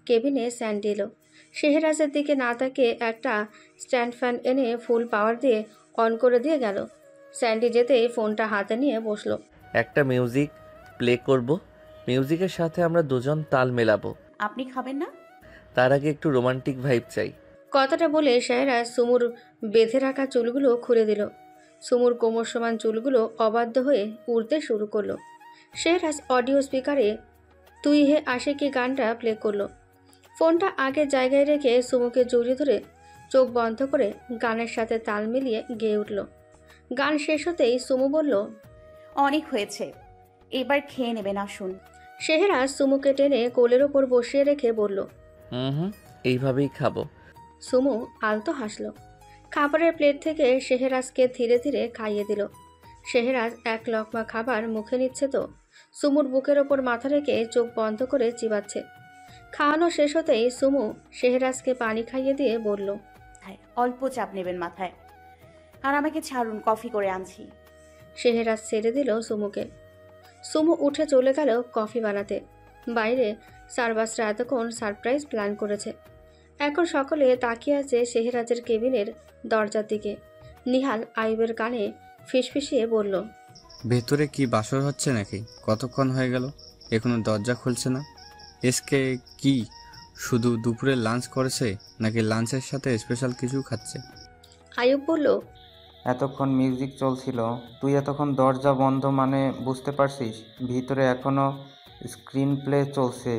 কেবিনে স্যান্ডি এলো। শেহরাজের দিকে না তাকিয়ে একটা স্ট্যান্ড ফ্যান এনে ফুল পাওয়ার দিয়ে অন করে দিয়ে গেল। স্যান্ডি যেতেই ফোনটা হাতে নিয়ে বসলো। একটা মিউজিক প্লে করব, মিউজিকের সাথে আমরা দুজন তাল মেলাবো। আপনি খাবেন না? তার আগে একটু রোমান্টিক ভাইব চাই। কথাটা বলে শেহরাজ সুমুর বেঁধে রাখা চুলগুলো খুলে দিল। সুমুর কোমর সমান চুলগুলো অবাধ্য হয়ে উড়তে শুরু করলো। শেহরাজ অডিও স্পিকারে তুই হে আশিকি গানটা প্লে করলো। ফোনটা আগের জায়গায় রেখে সুমুকে জড়িয়ে ধরে চোখ বন্ধ করে গানের সাথে তাল মিলিয়ে গেয়ে উঠল। গান শেষ হতেই সুমু বলল, অনেক হয়েছে, এবার খেয়ে নেবেন, আসুন। শেহরাজ সুমুকে টেনে কোলের ওপর বসিয়ে রেখে বলল, হুম, এইভাবেই খাবো। সুমু আলতো হাসল। খাবারের প্লেট থেকে শেহরাজকে ধীরে ধীরে খাইয়ে দিল। শেহরাজ এক লকমা খাবার মুখে নিচ্ছে তো সুমুর বুকের ওপর মাথা রেখে চোখ বন্ধ করে চিবাচ্ছে। খাওয়ানো শেষ হতেই সুমু শেহরাজকে পানি খাইয়ে দিয়ে বলল, অল্প চাপ নেবেন মাথায়, আর আমাকে ছাড়ুন, কফি করে আনছি। শেহরাজ ছেড়ে দিল সুমুকে। সুমু উঠে চলে গেল কফি বানাতে। বাইরে সার্ভাসরা এতক্ষণ সারপ্রাইজ প্ল্যান করেছে। এখন সকলে তাকিয়ে আছে শেহরাজের কেবিনের দরজার দিকে। নিহাল আইবের কানে ফিসফিসিয়ে বলল, ভেতরে কি বাসর হচ্ছে নাকি? কতক্ষণ হয়ে গেল এখনো দরজা খুলছে না? এসকে কি শুধু দুপুরে লাঞ্চ করেছে নাকি লাঞ্চের সাথে স্পেশাল কিছু খাচ্ছে? আইব বলল, এতক্ষণ মিউজিক চলছিল, তুই এতক্ষণ দরজা বন্ধ মানে বুঝতে পারছিস ভিতরে এখনো স্ক্রিন প্লে চলছে।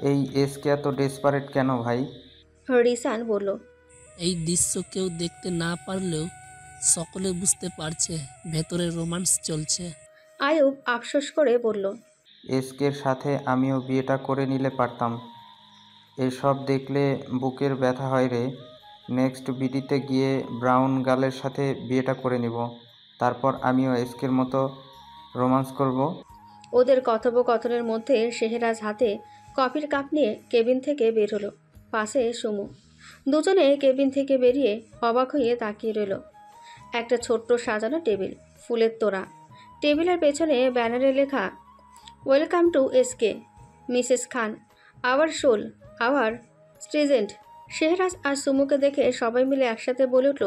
এই এসকে এত ডেসপারেট কেন ভাই? রিসান বলল, এই দৃশ্য কেউ দেখতে না পারলেও সকলে বুঝতে পারছে ভেতরে রোমান্স চলছে। আইব আফসোস করে বলল, এসকের সাথে আমিও বিয়েটা করে নিলে পারতাম। এসব দেখলে বুকের ব্যথা হয় রে। নেক্সট বিডিতে গিয়ে ব্রাউন গার্লের সাথে বিয়েটা করে নিব, তারপর আমিও এসকের মতো রোমান্স করব। ওদের কথোপকথনের মধ্যে শেহরাজ হাতে কফির কাপ নিয়ে কেবিন থেকে বের হলো। পাশে সুমু। দুজনে কেবিন থেকে বেরিয়ে অবাক হয়ে তাকিয়ে রইল। একটা ছোট্ট সাজানো টেবিল, ফুলের তোড়া। টেবিলের পেছনে ব্যানারে লেখা, welcome to SK Mrs Khan, our soul, our strength. Shehraz আর সুমুকে দেখে সবাই মিলে একসাথে বলে উঠল,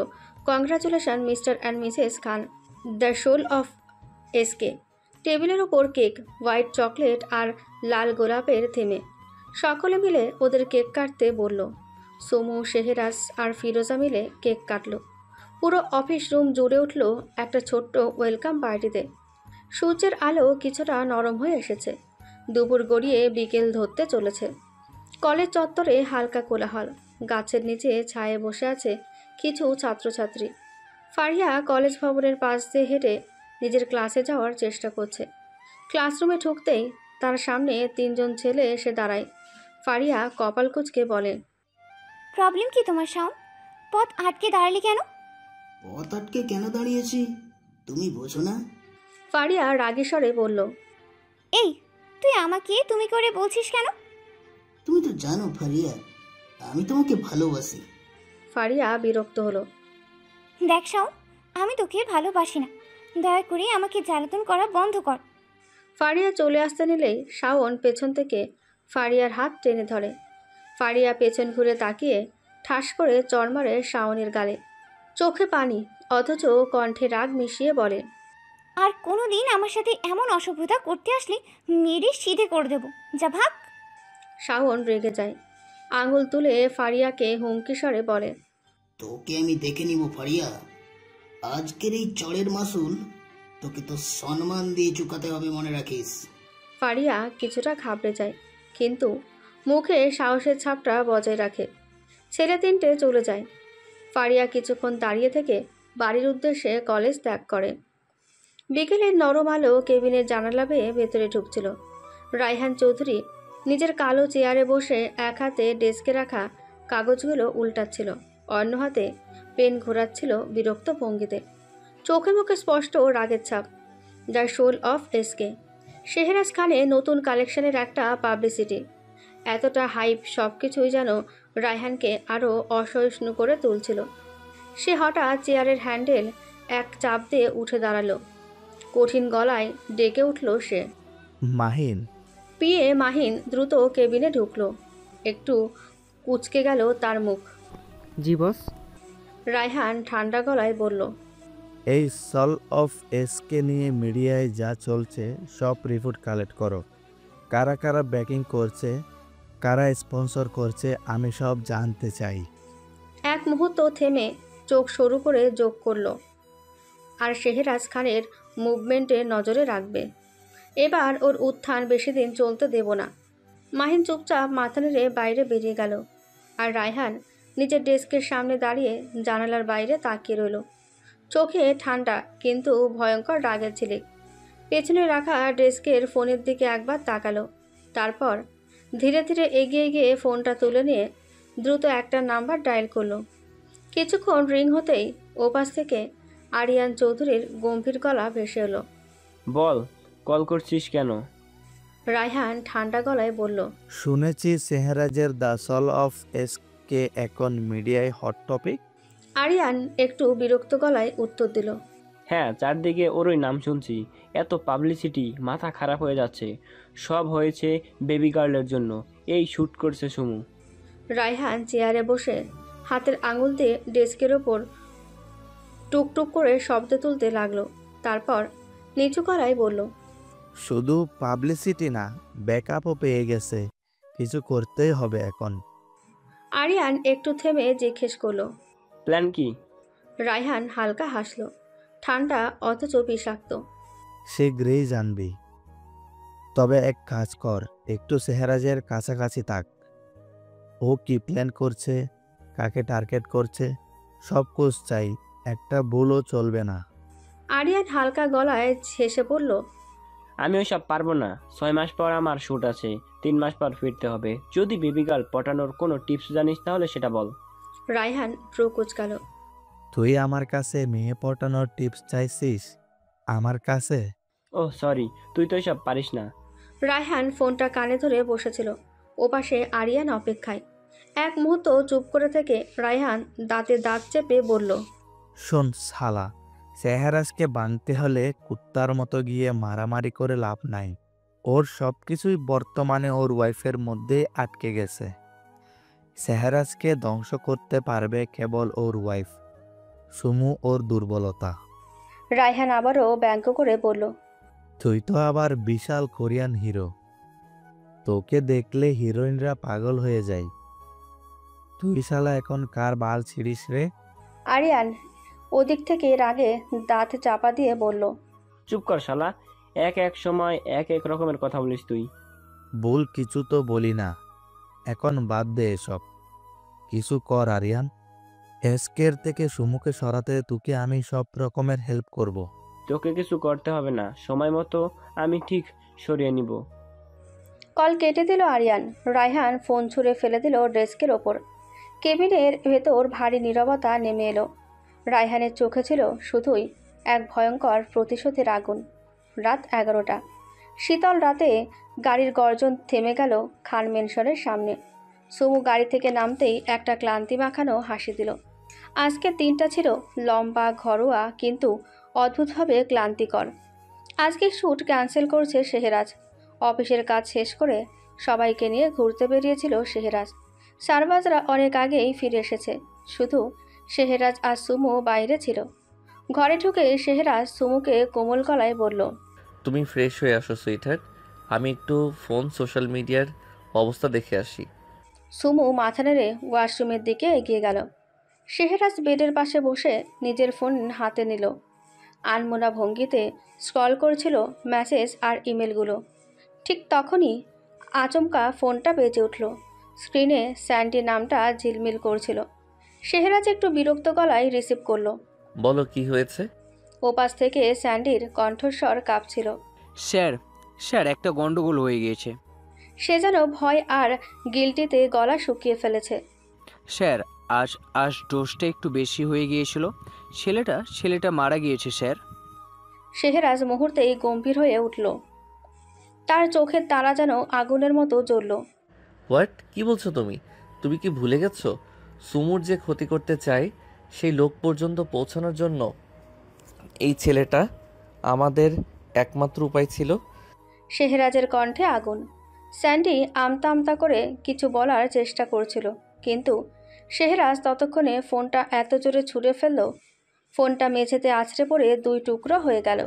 congratulation Mr and Mrs Khan, the soul of SK. টেবিলের ওপর কেক, হোয়াইট চকলেট আর লাল গোলাপের থেমে। সকলে মিলে ওদের কেক কাটতে বলল। সুমু, শেহরাজ আর ফিরোজা মিলে কেক কাটল। পুরো অফিস রুম জুড়ে উঠল একটা ছোট্ট ওয়েলকাম পার্টিতে। সূর্যের আলো কিছুটা নরম হয়ে এসেছে। দুপুর গড়িয়ে বিকেল ধরতে চলেছে। কলেজ চত্বরে হালকা কোলাহল। গাছের নিচে ছায়ে বসে আছে কিছু ছাত্রছাত্রী। ফারিয়া কলেজ ভবনের পাশ দিয়ে হেঁটে নিজের ক্লাসে যাওয়ার চেষ্টা করছে। ক্লাসরুমে ঢুকতেই তার সামনে তিনজন ছেলে এসে দাঁড়ায়। ফারিয়া কপাল কুঁচকে বলে, প্রবলেম কি তোমার শাওন? পথ আটকে দাঁড়ালি কেন? পথ আটকে কেন দাঁড়িয়েছি তুমি বোঝো না? ফারিয়া রাগী স্বরে বলল, এই, তুই আমাকে তুমি করে বলছিস কেন? তুমি তো জানো ফারিয়া, আমি তোমাকে ভালোবাসি। ফারিয়া বিরক্ত হলো। দেখ শাওন, আমি তোকে ভালোবাসি না, দয়া করে আমাকে জ্বালাতন করা বন্ধ কর। ফারিয়া চলে আসতে নিলেই শাওন পেছন থেকে ফারিয়ার হাত টেনে ধরে। ফারিয়া পেছন ঘুরে তাকিয়ে ঠাস করে চড় মারে শাওনের গালে। চোখে পানি, অথচ কণ্ঠে রাগ মিশিয়ে বলে, আর কোনো দিন আমার সাথে এমন অসভ্যতা করতে আসলে মেরে সিধে করে দেবো, যা ভাগ। শাওন রেগে যায়। আঙুল তুলে ফারিয়াকে হুমকি স্বরে বলে, তোকে আমি দেখে নিব ফারিয়া। আজকের এই চড়ের মাসুল তোকে তো সম্মান দিয়ে চুকাতে হবে, মনে রাখিস। ফারিয়া কিছুটা ঘাবড়ে যায়, কিন্তু মুখে সাহসের ছাপটা বজায় রাখে। ছেলে তিনটে চলে যায়। ফারিয়া কিছুক্ষণ দাঁড়িয়ে থেকে বাড়ির উদ্দেশ্যে কলেজ ত্যাগ করে। বিকেলের নরম আলো কেবিনের জানালা বেয়ে ভেতরে ঢুকছিল। রায়হান চৌধুরী নিজের কালো চেয়ারে বসে এক হাতে ডেস্কে রাখা কাগজগুলো উল্টাচ্ছিল, অন্য হাতে পেন ঘোরাচ্ছিল বিরক্ত ভঙ্গিতে। চোখে মুখে স্পষ্ট রাগের ছাপ। The soul of SK, Shehraj খানে নতুন কালেকশনের একটা পাবলিসিটি। এতটা হাইপ, সব কিছুই যেন রায়হানকে আরও অসহিষ্ণু করে তুলছিল। সে হঠাৎ চেয়ারের হ্যান্ডেল এক চাপ দিয়ে উঠে দাঁড়ালো। কঠিন গলায় ডেকে উঠল সে, মাহিন। পিয়ে মাহিন দ্রুত কেবিনে ঢুকলো। একটু কুঁচকে গেল তার মুখ। জি বস। রায়হান ঠান্ডা গলায় বলল, এই সল অফ এসকে নিয়ে মিডিয়ায় যা চলছে সব রিপোর্ট কালেক্ট করো। কারা কারা ব্যাকিং করছে, কারা স্পন্সর করছে, আমি সব জানতে চাই। এক মুহূর্ত থেমে চোখ সরু করে যোগ করলো, আর শেহরাজ খানের মুভমেন্টে নজরে রাখবে। এবার ওর উত্থান বেশি দিন চলতে দেব না। মাহিন চুপচাপ মাথা নেড়ে বাইরে বেরিয়ে গেল, আর রায়হান নিজের ডেস্কের সামনে দাঁড়িয়ে জানালার বাইরে তাকিয়ে রইল। চোখে ঠান্ডা কিন্তু ভয়ঙ্কর রাগের ঝিলিক। পেছনে রাখা ডেস্কের ফোনের দিকে একবার তাকালো, তারপর ধীরে ধীরে এগিয়ে গিয়ে ফোনটা তুলে নিয়ে দ্রুত একটা নাম্বার ডায়াল করলো। কিছুক্ষণ রিং হতেই ওপাশ থেকে আরিয়ান চৌধুরীর গম্ভীর গলা ভেসে এলো। বল, কল করছিস কেন? রায়হান ঠান্ডা গলায় বলল, শুনেছি শেহরাজের দ্য সল অফ এসকে এখন মিডিয়ায় হট টপিক। আরিয়ান একটু বিরক্ত গলায় উত্তর দিল, হ্যাঁ, চারদিকে ওরই নাম শুনছি। এত পাবলিসিটি, মাথা খারাপ হয়ে যাচ্ছে। সব হয়েছে বেবি গার্লের জন্য। এই শ্যুট করছে সুমু। রায়হান চেয়ারে বসে হাতের আঙুল দিয়ে ডেস্কের ওপর টুকটুক করে শব্দ তুলতে লাগলো। তারপর নিচু গলায় বলল, শুধু পাবলিসিটি না, ব্যাকআপও পেয়ে গেছে। কিছু করতেই হবে এখন। আরিয়ান একটু থেমে জিজ্ঞেস করলো, প্ল্যান কি? রায়হান হালকা হাসলো, ঠান্ডা অথচ বিষাক্ত। শীঘ্রই জানবি। তবে এক কাজ কর, একটু শেহরাজের কাছাকাছি থাক। ও কি প্ল্যান করছে, কাকে টার্গেট করছে, সব কুছ চাই। একটা ভুলও চলবে না। আরিয়ান হালকা গলায় হেসে বলল, আমি ওইসব পারবো না। 6 মাস পর আমার শ্যুট আছে, 3 মাস পর ফিরতে হবে। যদি বেবি গার্ল পটানোর কোনো টিপস জানিস তাহলে সেটা বল। রায়হান ভ্রু কুঁচকাল। তুই আমার কাছে মেয়ে পটানোর টিপস চাইছিস? আমার কাছে? ওহ সরি, তুই তো এসব পারিস না। রায়হান ফোনটা কানে ধরে বসেছিল, ওপাশে আরিয়ান অপেক্ষায়। এক মুহূর্ত চুপ করে থেকে রায়হান দাঁতে দাঁত চেপে বলল, শোন শালা, শেহরাজকে বাঁধতে হলে কুত্তার মতো গিয়ে মারামারি করে লাভ নাই। ওর সব কিছুই বর্তমানে ওর ওয়াইফের মধ্যেই আটকে গেছে। শেহরাজকে ধ্বংস করতে পারবে কেবল ওর ওয়াইফ। সুমু ওর দুর্বলতা। রায়হান আবারও ব্যঙ্গ করে বলল, তুই তো আবার বিশাল কোরিয়ান হিরো, তোকে দেখলে হিরোইনরা পাগল হয়ে যায়। তুই শালা এখন কার বাল ছিড়িস রে? আরিয়ান ওদিক থেকে রাগে দাঁত চাপা দিয়ে বলল, চুপ কর শালা, এক সময় এক রকমের কথা বলিস তুই। ভুল কিছু তো বলি না, এখন বাদ দে এসব। কিছু কর আরিয়ান। এসকের থেকে সুমুকে সরাতে তোকে আমি সব রকমের হেল্প করব। তোকে কিছু করতে হবে না, সময় মতো আমি ঠিক সরিয়ে নিব। কল কেটে দিল আরিয়ান। রায়হান ফোন ছুঁড়ে ফেলে দিল ডেস্কের ওপর। কেবিনের ভেতর ভারী নীরবতা নেমে এলো। রায়হানের চোখে ছিল শুধুই এক ভয়ঙ্কর প্রতিশোধের আগুন। রাত 11টা। শীতল রাতে গাড়ির গর্জন থেমে গেল খান মেনশনের সামনে। সুমু গাড়ি থেকে নামতেই একটা ক্লান্তি মাখানো হাসি দিল। আজকের দিনটা ছিল লম্বা, ঘরোয়া, কিন্তু অদ্ভুতভাবে ক্লান্তিকর। আজকে শ্যুট ক্যান্সেল করছে শেহরাজ। অফিসের কাজ শেষ করে সবাইকে নিয়ে ঘুরতে বেরিয়েছিল শেহরাজ। সারবাজরা অনেক আগেই ফিরে এসেছে, শুধু শেহরাজ আর সুমু বাইরে ছিল। ঘরে ঢুকে শেহরাজ সুমুকে কোমল গলায় বলল, তুমি ফ্রেশ হয়ে আসো সুইটহার্ট, আমি একটু ফোন সোশ্যাল মিডিয়ার অবস্থা দেখে আসি। সুমু মাথা নেড়ে ওয়াশরুমের দিকে এগিয়ে গেল। শেহরাজ বেডের পাশে বসে নিজের ফোন হাতে নিল। আনমোনা ভঙ্গিতে স্ক্রল করছিল মেসেজ আর ইমেলগুলো। ঠিক তখনই আচমকা ফোনটা বেজে উঠল। স্ক্রিনে স্যান্ডি নামটা ঝিলমিল করছিল। শেহরাজ একটু বিরক্ত গলায় রিসিভ করলো। বলো কি হয়েছে? ওপাশ থেকে স্যান্ডির কণ্ঠস্বর কাঁপছিল। স্যার একটা গন্ডগোল হয়ে গিয়েছে। সে যেন ভয় আর গিল্টিতে গলা শুকিয়ে ফেলেছে। স্যার আজ ডোজটা একটু বেশি হয়ে গিয়েছিল। ছেলেটা মারা গিয়েছে স্যার। শেহরাজ মুহূর্তেই গম্ভীর হয়ে উঠল। তার চোখের তারা যেন আগুনের মতো জ্বলল। হোয়াট? কি বলছো তুমি? তুমি কি ভুলে গেছো সুমুর যে ক্ষতি করতে চায় সেই লোক পর্যন্ত পৌঁছানোর জন্য এই ছেলেটা আমাদের একমাত্র উপায় ছিল? শেহরাজের কণ্ঠে আগুন। স্যান্ডি আমতা আমতা করে কিছু বলার চেষ্টা করছিল, কিন্তু শেহরাজ ততক্ষণে ফোনটা এত জোরে ছুঁড়ে ফেলল, ফোনটা মেঝেতে আছড়ে পড়ে 2 টুকরো হয়ে গেল।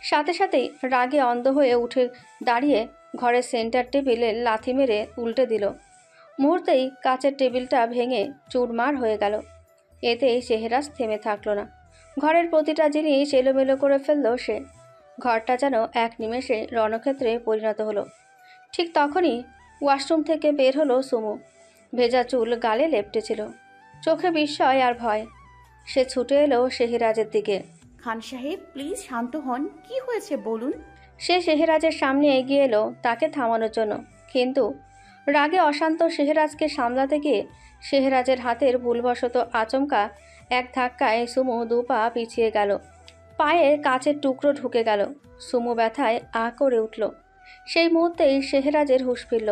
সাথে সাথেই রাগে অন্ধ হয়ে উঠে দাঁড়িয়ে ঘরের সেন্টার টেবিলে লাথি মেরে উল্টে দিল। মুহূর্তেই কাচের টেবিলটা ভেঙে চুরমার হয়ে গেল। এতেই শেহরাজ থেমে থাকলো না। ঘরের প্রতিটা জিনিস এলোমেলো করে ফেলল সে। ঘরটা যেন এক নিমেষে রণক্ষেত্রে পরিণত হলো। ঠিক তখনই ওয়াশরুম থেকে বের হলো সুমু। ভেজা চুল গালে লেপটেছিল, চোখে বিস্ময় আর ভয়। সে ছুটে এলো শেহরাজের দিকে। খান সাহেব প্লিজ শান্ত হন, কি হয়েছে বলুন। সে শেহরাজের সামনে এগিয়ে এলো তাকে থামানোর জন্য, কিন্তু রাগে অশান্ত শেহরাজকে সামলাতে গিয়ে শেহরাজের হাতের ভুলবশত আচমকা এক ধাক্কায় সুমু 2 পা পিছিয়ে গেল। পায়ে কাচের টুকরো ঢুকে গেল। সুমু ব্যথায় আ করে উঠল। সেই মুহূর্তেই শেহরাজের হুঁশ ফিরল।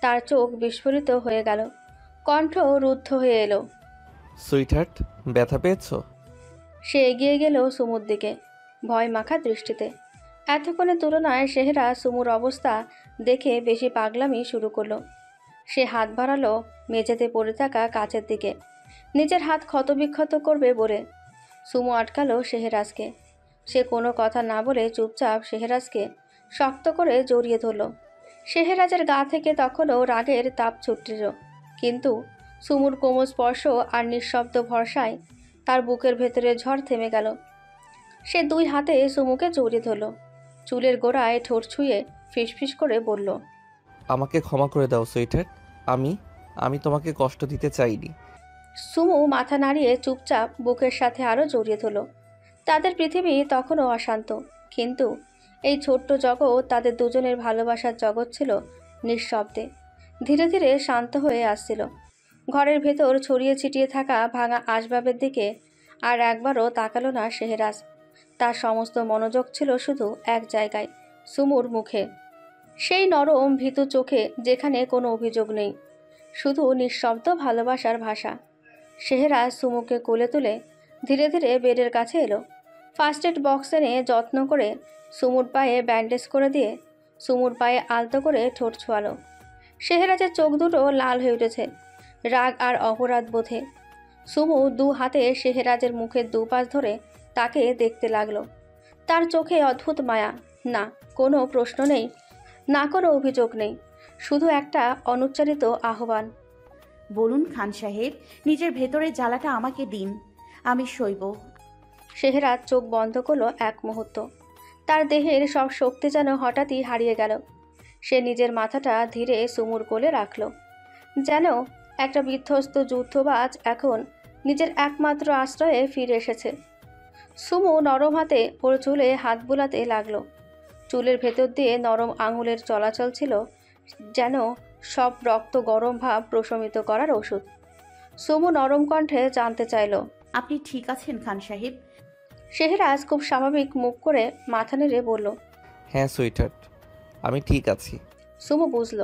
তার চোখ বিস্ফোরিত হয়ে গেল, কণ্ঠ রুদ্ধ হয়ে এলো। সুইটহার্ট, ব্যথা পেয়েছো? সে এগিয়ে গেল সুমুর দিকে, ভয় মাখা দৃষ্টিতে। এতক্ষণের তুলনায় শেহরাজ সুমুর অবস্থা দেখে বেশি পাগলামি শুরু করলো। সে হাত বাড়ালো মেঝেতে পড়ে থাকা কাচের দিকে, নিজের হাত ক্ষতবিক্ষত করবে বলে। সুমু আটকালো শেহরাজকে। সে কোনো কথা না বলে চুপচাপ শেহরাজকে শক্ত করে জড়িয়ে ধরল। শেহরাজের গা থেকে তখনও রাগের তাপ ছুটছিল, কিন্তু সুমুর কোমল স্পর্শ আর নিঃশব্দ ভরসায় তার বুকের ভেতরে ঝড় থেমে গেল। সে 2 হাতে সুমুকে জড়িয়ে ধরল, চুলের গোড়ায় ঠোঁট ছুঁয়ে ফিসফিস করে বলল, আমাকে ক্ষমা করে দাও সুইটহার্ট, আমি তোমাকে কষ্ট দিতে চাইনি। সুমু মাথা নাড়িয়ে চুপচাপ বুকের সাথে আরও জড়িয়ে ধরল। তাদের পৃথিবী তখনও অশান্ত, কিন্তু এই ছোট্ট জগৎ, তাদের দুজনের ভালোবাসার জগৎ ছিল নিঃশব্দে। ধীরে ধীরে শান্ত হয়ে আসছিল। ঘরের ভেতর ছড়িয়ে ছিটিয়ে থাকা ভাঙা আসবাবের দিকে আর একবারও তাকালো না শেহরাজ। তার সমস্ত মনোযোগ ছিল শুধু এক জায়গায়, সুমুর মুখে। সেই নরম ভীতু চোখে, যেখানে কোনো অভিযোগ নেই, শুধু নিঃশব্দ ভালোবাসার ভাষা। শেহরাজ সুমুকে কোলে তুলে ধীরে ধীরে বেডের কাছে এলো। ফার্স্ট এড বক্স এনে যত্ন করে সুমুর পায়ে ব্যান্ডেজ করে দিয়ে সুমুর পায়ে আলতো করে ঠোঁট ছোঁয়ালো। শেহরাজের চোখ দুটো লাল হয়ে উঠেছে রাগ আর অপরাধ বোধে। সুমু 2 হাতে শেহরাজের মুখের 2 পাশ ধরে তাকে দেখতে লাগলো। তার চোখে অদ্ভুত মায়া। না কোনো প্রশ্ন নেই, না কোনো অভিযোগ নেই, শুধু একটা অনুচ্চারিত আহ্বান। বলুন খান সাহেব, নিজের ভেতরের জ্বালাটা আমাকে দিন, আমি সইব। শেহরাজ চোখ বন্ধ করলো এক মুহূর্ত। তার দেহের সব শক্তি যেন হঠাৎই হারিয়ে গেল। সে নিজের মাথাটা ধীরে সুমুর কোলে রাখল, যেন একটা বিধ্বস্ত যুদ্ধবাজ এখন নিজের একমাত্র আশ্রয়ে ফিরে এসেছে। সুমু নরম হাতে ওর চুলে হাত বুলাতে লাগলো। চুলের ভেতর দিয়ে নরম আঙুলের চলাচল ছিল যেন সব রক্ত গরম ভাব প্রশমিত করার ওষুধ। সুমু নরম কণ্ঠে জানতে চাইল, আপনি ঠিক আছেন খান সাহেব? শেহরাজ খুব স্বাভাবিক মুখ করে মাথা নেড়ে বলল, হ্যাঁ সুইটহার্ট, আমি ঠিক আছি। সুমু বুঝল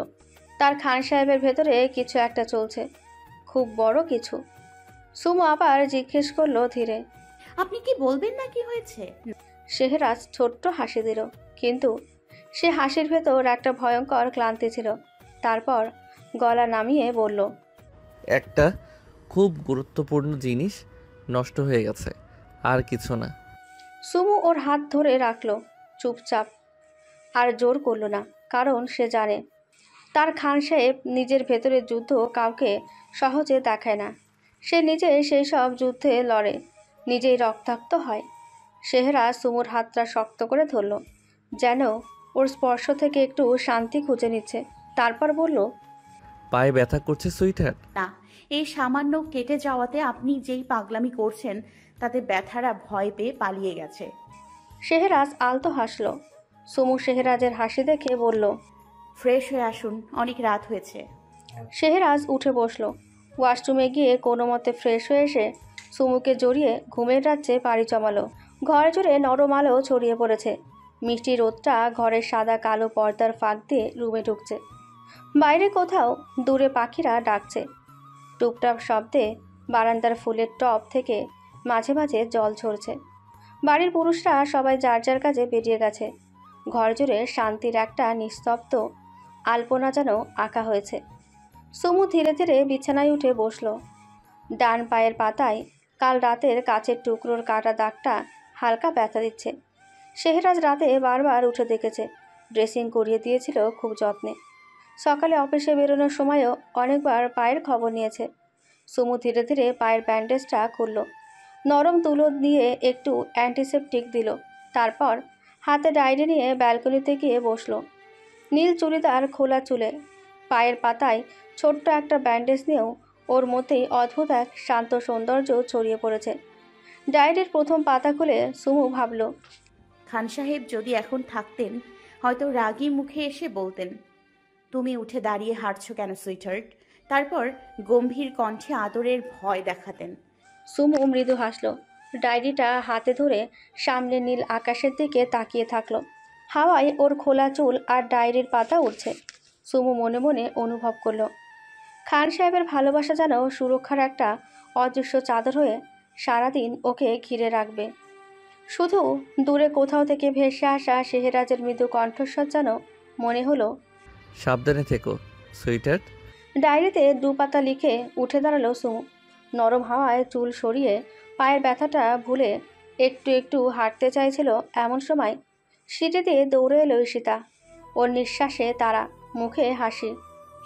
তার খান সাহেবের ভেতরে কিছু একটা চলছে, খুব বড় কিছু। সুমু আবার জিজ্ঞেস করলো ধীরে, আপনি কি বলবেন না কি হয়েছে? শেহরাজ ছোট্ট হাসি দিল, কিন্তু সে হাসির ভেতর একটা ভয়ঙ্কর ক্লান্তি ছিল। তারপর গলা নামিয়ে বলল, একটা খুব গুরুত্বপূর্ণ জিনিস নষ্ট হয়ে গেছে, আর কিছু না। সুমু ওর হাত ধরে রাখলো চুপচাপ, আর জোর করলো না, কারণ সে জানে তার খান সাহেব নিজের ভেতরে যুদ্ধ কাউকে সহজে দেখায় না। সে নিজে সেই সব যুদ্ধে লড়ে, নিজেই রক্তাক্ত হয়। শেহরাজ সুমুর হাতটা শক্ত করে ধরল, যেন ওর স্পর্শ থেকে একটু শান্তি খুঁজে নিচ্ছে। তারপর বলল, পায়ে ব্যথা করছে সুইটহার্ট? না, এই সামান্য কেটে যাওয়াতে আপনি যেই পাগলামি করছেন তাতে ব্যথারা ভয় পেয়ে পালিয়ে গেছে। শেহরাজ আলতো হাসল। সুমু শেহরাজের হাসি দেখে বলল, ফ্রেশ হয়ে আসুন, অনেক রাত হয়েছে। শেহরাজ উঠে বসলো। ওয়াশরুমে গিয়ে কোনো মতে ফ্রেশ হয়ে এসে সুমুকে জড়িয়ে ঘুমের রাজ্যে পাড়ি জমালো। ঘরে জুড়ে নরম আলো ছড়িয়ে পড়েছে। মিষ্টি রোদটা ঘরের সাদা কালো পর্দার ফাঁক দিয়ে রুমে ঢুকছে। বাইরে কোথাও দূরে পাখিরা ডাকছে। টুকটাক শব্দে বারান্দার ফুলের টব থেকে মাঝে মাঝে জল ঝরছে। বাড়ির পুরুষরা সবাই যার যার কাজে বেরিয়ে গেছে। ঘর জুড়ে শান্তির একটা নিস্তব্ধ আলপনা যেন আঁকা হয়েছে। সুমু ধীরে ধীরে বিছানায় উঠে বসল। ডান পায়ের পাতায় কাল রাতের কাচের টুকরোর কাটা দাগটা হালকা ব্যথা দিচ্ছে। শেহরাজ রাতে বারবার উঠে দেখেছে, ড্রেসিং করিয়ে দিয়েছিল খুব যত্নে। সকালে অফিসে বেরোনোর সময়ও অনেকবার পায়ের খবর নিয়েছে। সুমু ধীরে ধীরে পায়ের ব্যান্ডেজটা খুলল, নরম তুলো দিয়ে একটু অ্যান্টিসেপটিক দিল। তারপর হাতে ডায়েরি নিয়ে ব্যালকনিতে গিয়ে বসলো। নীল চুড়িদার, খোলা চুলে, পায়ের পাতায় ছোট্ট একটা ব্যান্ডেজ নিয়েও ওর মধ্যেই অদ্ভুত এক শান্ত সৌন্দর্য ছড়িয়ে পড়েছে। ডায়েরির প্রথম পাতা খুলে সুমু ভাবল, খান সাহেব যদি এখন থাকতেন হয়তো রাগী মুখে এসে বলতেন, তুমি উঠে দাঁড়িয়ে হাঁটছো কেন সুইটহার্ট? তারপর গম্ভীর কণ্ঠে আদরের ভয় দেখাতেন। সুমু মৃদু হাসল, ডায়েরিটা হাতে ধরে সামনে নীল আকাশের দিকে তাকিয়ে থাকলো। হাওয়ায় ওর খোলা চুল আর ডায়েরির পাতা উড়ছে। সুমু মনে মনে অনুভব করলো, খান সাহেবের ভালোবাসা যেন সুরক্ষার একটা অদৃশ্য চাদর হয়ে সারাদিন ওকে ঘিরে রাখবে। শুধু দূরে কোথাও থেকে ভেসে আসা শেহরাজের মৃদু কণ্ঠস্বর যেন মনে হলো, সাবধানে থেকো সুইটার। ডায়েরিতে 2 পাতা লিখে উঠে দাঁড়ালো সুমু। নরম হাওয়ায় চুল সরিয়ে পায়ের ব্যথাটা ভুলে একটু একটু হাঁটতে চাইছিল। এমন সময় সিঁড়ি দিয়ে দৌড়ে এলো ঈশিতা। ওর নিঃশ্বাসে তারা, মুখে হাসি।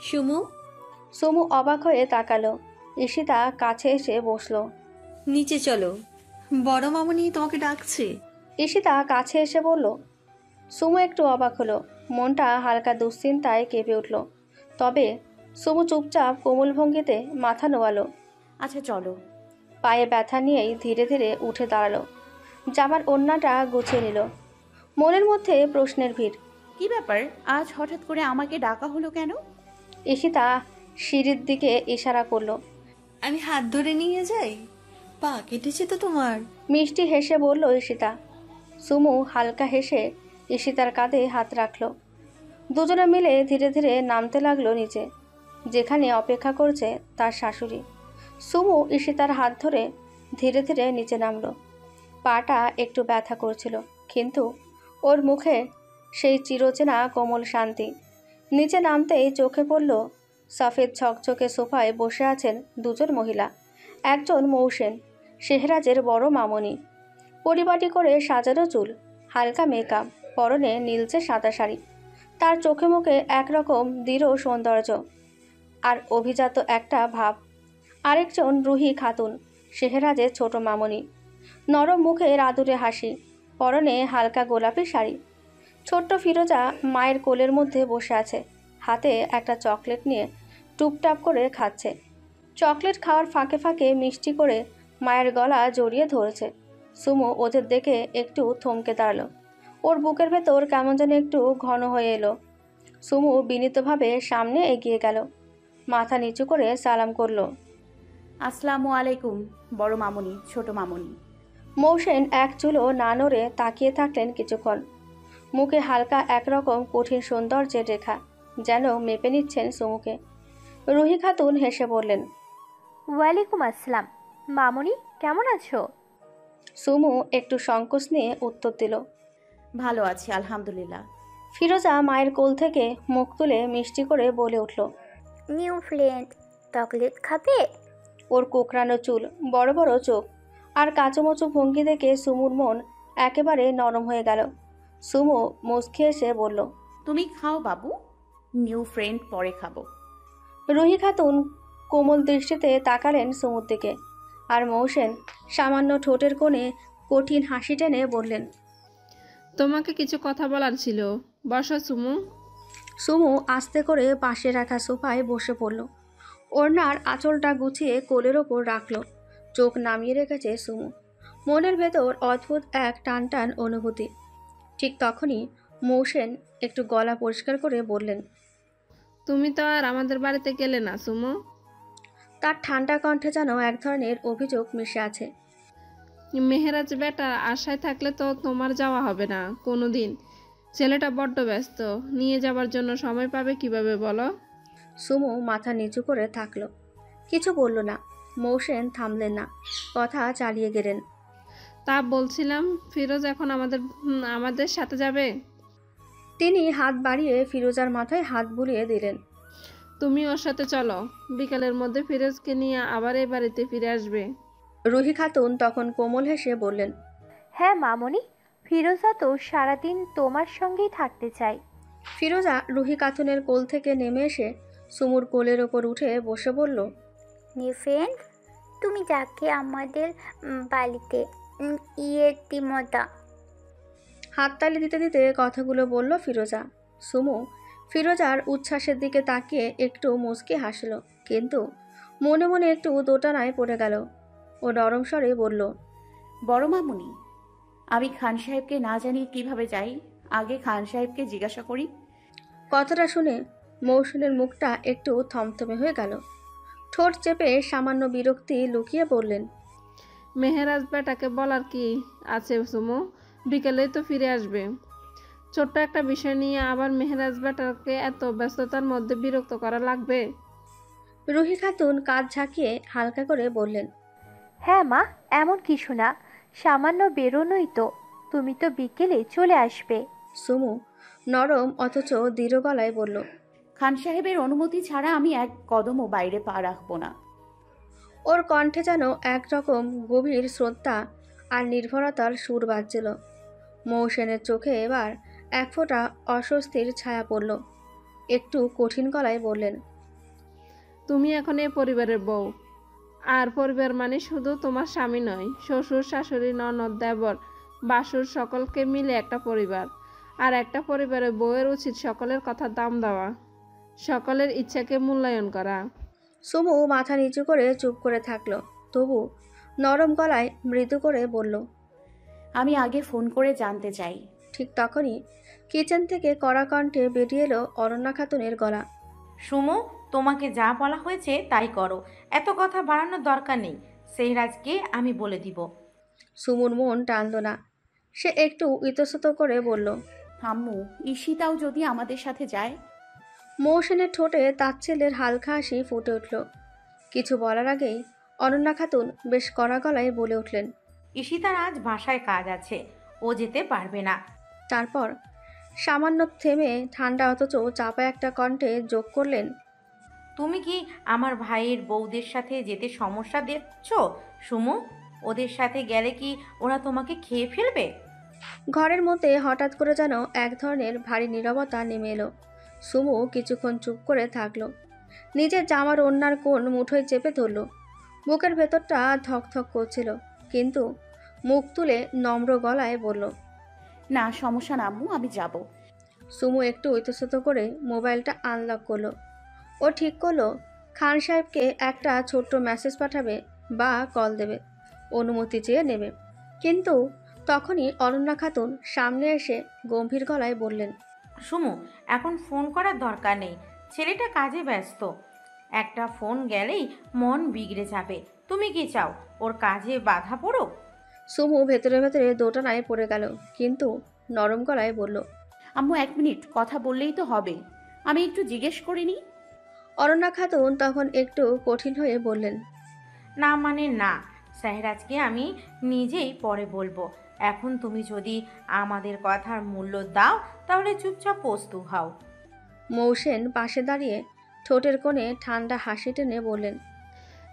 সুমু। সুমু অবাক হয়ে তাকালো। ঈশিতা কাছে এসে বসলো। নিচে চলো, বড় মামুনি তোমাকে ডাকছে। ঈশিতা কাছে এসে বলল। সুমু একটু অবাক হলো, মনটা হালকা দুশ্চিন্তায় কেঁপে উঠল। তবে সুমু চুপচাপ কোমল ভঙ্গিতে মাথা নোয়ালো। আচ্ছা চলো। পায়ে ব্যথা নিয়েই ধীরে ধীরে উঠে দাঁড়ালো, জামার ওড়নাটা গুছিয়ে নিল। মনের মধ্যে প্রশ্নের ভিড়। কি ব্যাপার, আজ হঠাৎ করে আমাকে ডাকা হলো কেন? ঈশিতা সিঁড়ির দিকে ইশারা করলো। আমি হাত ধরে নিয়ে যাই, পা কেটেছে তো তোমার। মিষ্টি হেসে বলল ঈশিতা। সুমু হালকা হেসে ঈশিতার কাঁধে হাত রাখলো। দুজনে মিলে ধীরে ধীরে নামতে লাগলো নিচে, যেখানে অপেক্ষা করছে তার শাশুড়ি। সুমু ঈশিতার হাত ধরে ধীরে ধীরে নিচে নামলো। পাটা একটু ব্যথা করছিল, কিন্তু ওর মুখে সেই চিরচেনা কোমল শান্তি। নিচে নামতেই চোখে পড়ল সফেদ ঝকঝকে সোফায় বসে আছেন দুজন মহিলা। একজন মৌসেন, শেহরাজের বড় মামনি। পরিপাটি করে সাজানো চুল, হালকা মেকআপ, পরনে নীলচে সাদা শাড়ি। তার চোখে মুখে একরকম দৃঢ় সৌন্দর্য আর অভিজাত একটা ভাব। আরেকজন রুহি খাতুন, শেহরাজের ছোট মামনি। নরম মুখে আদুরে হাসি, পরনে হালকা গোলাপি শাড়ি। ছোট্ট ফিরোজা মায়ের কোলের মধ্যে বসে আছে, হাতে একটা চকলেট নিয়ে টুপটাপ করে খাচ্ছে। চকলেট খাওয়ার ফাঁকে ফাঁকে মিষ্টি করে মায়ের গলা জড়িয়ে ধরেছে। সুমু ওদের দেখে একটু থমকে দাঁড়ালো। ওর বুকের ভেতর কেমন যেন একটু ঘন হয়ে এলো। সুমু বিনীতভাবে সামনে এগিয়ে গেল, মাথা নিচু করে সালাম করলো। আসসালামু আলাইকুম বড় মামুনি, ছোট মামুনি। মৌসেন এক চুলো না নড়ে তাকিয়ে থাকলেন কিছুক্ষণ। মুখে হালকা একরকম কঠিন সৌন্দর্যের রেখা, যেন মেপে নিচ্ছেন সুমুকে। রুহি খাতুন হেসে বললেন, ওয়ালাইকুম আসসালাম মামুনি, কেমন আছো? সুমু একটু সংকোচ নিয়ে উত্তর দিল, ভালো আছি আলহামদুলিল্লাহ। ফিরোজা মায়ের কোল থেকে মুখ তুলে মিষ্টি করে বলে উঠল, নিউ ফ্রেন্ড, চকলেট খাবে? ওর কোকড়ানো চুল, বড় বড় চোখ আর কাচুমচু ভঙ্গি দেখে সুমুর মন একেবারে নরম হয়ে গেল। সুমু মুচকি এসে বলল, তুমি খাও বাবু, নিউ ফ্রেন্ড পরে খাবো। রুহি খাতুন কোমল দৃষ্টিতে তাকালেন সুমুর দিকে, আর মৌসেন সামান্য ঠোঁটের কোণে কঠিন হাসি টেনে বললেন, তোমাকে কিছু কথা বলার ছিল, বসো সুমু। সুমু আস্তে করে পাশে রাখা সোফায় বসে পড়ল। ওড়নার আঁচলটা গুছিয়ে কোলের ওপর রাখল, চোখ নামিয়ে রেখেছে সুমু। মনের ভেতর অদ্ভুত এক টান টান অনুভূতি। ঠিক তখনই মৌসেন একটু গলা পরিষ্কার করে বললেন, তুমি তো আর আমাদের বাড়িতে গেলে না সুমু। তার ঠান্ডা কণ্ঠে যেন এক ধরনের অভিযোগ মিশে আছে। মেহেরাজ বেটার আশায় থাকলে তো তোমার যাওয়া হবে না কোনো দিন। ছেলেটা বড্ড ব্যস্ত, নিয়ে যাবার জন্য সময় পাবে কিভাবে বলো? সুমু মাথা নিচু করে থাকলো, কিছু বলল না। মৌসেন থামলেন না, কথা চালিয়ে গেলেন, তা বলছিলাম ফিরোজ এখন আমাদের সাথে যাবে? তিনি হাত বাড়িয়ে ফিরোজার মাথায় হাত বুলিয়ে দিলেন। তুমি ওর সাথে চলো, বিকালের মধ্যে ফিরোজকে নিয়ে আবার এই বাড়িতে ফিরে আসবে। রুহি খাতুন তখন কোমল হেসে বললেন, হ্যাঁ মামনি, ফিরোজা তো সারাদিন তোমার সঙ্গেই থাকতে চাই। ফিরোজা রুহি খাতুনের কোল থেকে নেমে এসে সুমুর কোলের ওপর উঠে বসে বলল, ফ্রেন্ড, তুমি যাকে আমাদের বাড়িতে ইয়েতিমতা। হাততালি দিতে দিতে কথাগুলো বলল ফিরোজা। সুমু ফিরোজার উচ্ছ্বাসের দিকে তাকিয়ে একটু মুচকি হাসল, কিন্তু মনে মনে একটু দোটানায় পড়ে গেল। ও নরম স্বরে বলল, বড় মামুনি, আমি খান সাহেবকে না জানিয়ে কিভাবে যাই? আগে খান সাহেবকে জিজ্ঞাসা করি। কথাটা শুনে মৌসুমের মুখটা একটু থমথমে হয়ে গেল। ঠোঁট চেপে সামান্য বিরক্তি লুকিয়ে বললেন, মেহেরাজ বেটাকে বলার কি আছে সুমু, বিকেলেই তো ফিরে আসবে। ছোট্ট একটা বিষয় নিয়ে আবার মেহেরাজ বেটাকে এত ব্যস্ততার মধ্যে বিরক্ত করা লাগবে? রুহি খাতুন কাঁধ ঝাঁকিয়ে হালকা করে বললেন, হ্যাঁ মা, এমন কিছু না, সামান্য বেরোনোই তো, তুমি তো বিকেলে চলে আসবে। সুমু নরম অথচ দৃঢ় গলায় বলল, খান সাহেবের অনুমতি ছাড়া আমি এক কদমও বাইরে পা রাখবো না। ওর কণ্ঠে যেন একরকম গভীর শ্রদ্ধা আর নির্ভরতার সুর বাজছিল। মৌসেনের চোখে এবার এক ফোঁটা অস্বস্তির ছায়া পড়ল। একটু কঠিন গলায় বললেন, তুমি এখন এই পরিবারের বউ, আর পরিবার মানে শুধু তোমার স্বামী নয়, শ্বশুর শাশুড়ি ননদ দেবর বাসুর সকলকে মিলে একটা পরিবার। আর একটা পরিবারের বউয়ের উচিত সকলের কথা দাম দেওয়া, সকলের ইচ্ছাকে মূল্যায়ন করা। সুমু মাথা নিচু করে চুপ করে থাকলো, তবু নরম গলায় মৃদু করে বলল, আমি আগে ফোন করে জানতে চাই। ঠিক তখনই কিচেন থেকে কড়া কণ্ঠে বেরিয়ে এলো অরণ্যা খাতুনের গলা, সুমু, তোমাকে যা বলা হয়েছে তাই করো, এত কথা বাড়ানোর দরকার নেই। সেহরাজকে আমি বলে দিব। সুমুর মন টানল না। সে একটু ইতস্তত করে বলল, আম্মু, ঈশিতাও যদি আমাদের সাথে যায়। মৌসেনের ঠোঁটে তাচ্ছিল্যের হালকা হাসি ফুটে উঠল। কিছু বলার আগেই অনন্যা খাতুন বেশ কড়া গলায় বলে উঠলেন, ঈশিতার আজ বাসায় কাজ আছে, ও যেতে পারবে না। তারপর সামান্য থেমে ঠান্ডা অথচ চাপা একটা কণ্ঠে যোগ করলেন, তুমি কি আমার ভাইয়ের বউদের সাথে যেতে সমস্যা দেখছ সুমু? ওদের সাথে গেলে কি ওরা তোমাকে খেয়ে ফেলবে? ঘরের মধ্যে হঠাৎ করে যেন এক ধরনের ভারী নীরবতা নেমে এলো। সুমু কিছুক্ষণ চুপ করে থাকলো, নিজের জামার ওড়নার কোণ মুঠোয় চেপে ধরল। বুকের ভেতরটা ধকধক করছিল, কিন্তু মুখ তুলে নম্র গলায় বলল, না সমস্যা না আম্মু, আমি যাব। সুমু একটু ইতস্তত করে মোবাইলটা আনলক করলো। ও ঠিক করলো খান সাহেবকে একটা ছোট্ট মেসেজ পাঠাবে বা কল দেবে, অনুমতি চেয়ে নেবে। কিন্তু তখনই অরণ্যা খাতুন সামনে এসে গম্ভীর গলায় বললেন, সুমু, এখন ফোন করার দরকার নেই, ছেলেটা কাজে ব্যস্ত। একটা ফোন গেলেই মন বিগড়ে যাবে। তুমি কি চাও ওর কাজে বাধা পড়ুক? সুমু ভেতরে ভেতরে দোটানায় পড়ে গেল, কিন্তু নরম গলায় বলল, আম্মু 1 মিনিট কথা বললেই তো হবে, আমি একটু জিজ্ঞেস করিনি। অরণ্যা খাতুন তখন একটু কঠিন হয়ে বললেন, না মানে না, সেহরাজকে আমি নিজেই পরে বলবো। এখন তুমি যদি আমাদের কথার মূল্য দাও তাহলে চুপচাপ প্রস্তুত হও। মৌসেন পাশে দাঁড়িয়ে ঠোঁটের কোণে ঠান্ডা হাসি টেনে বললেন,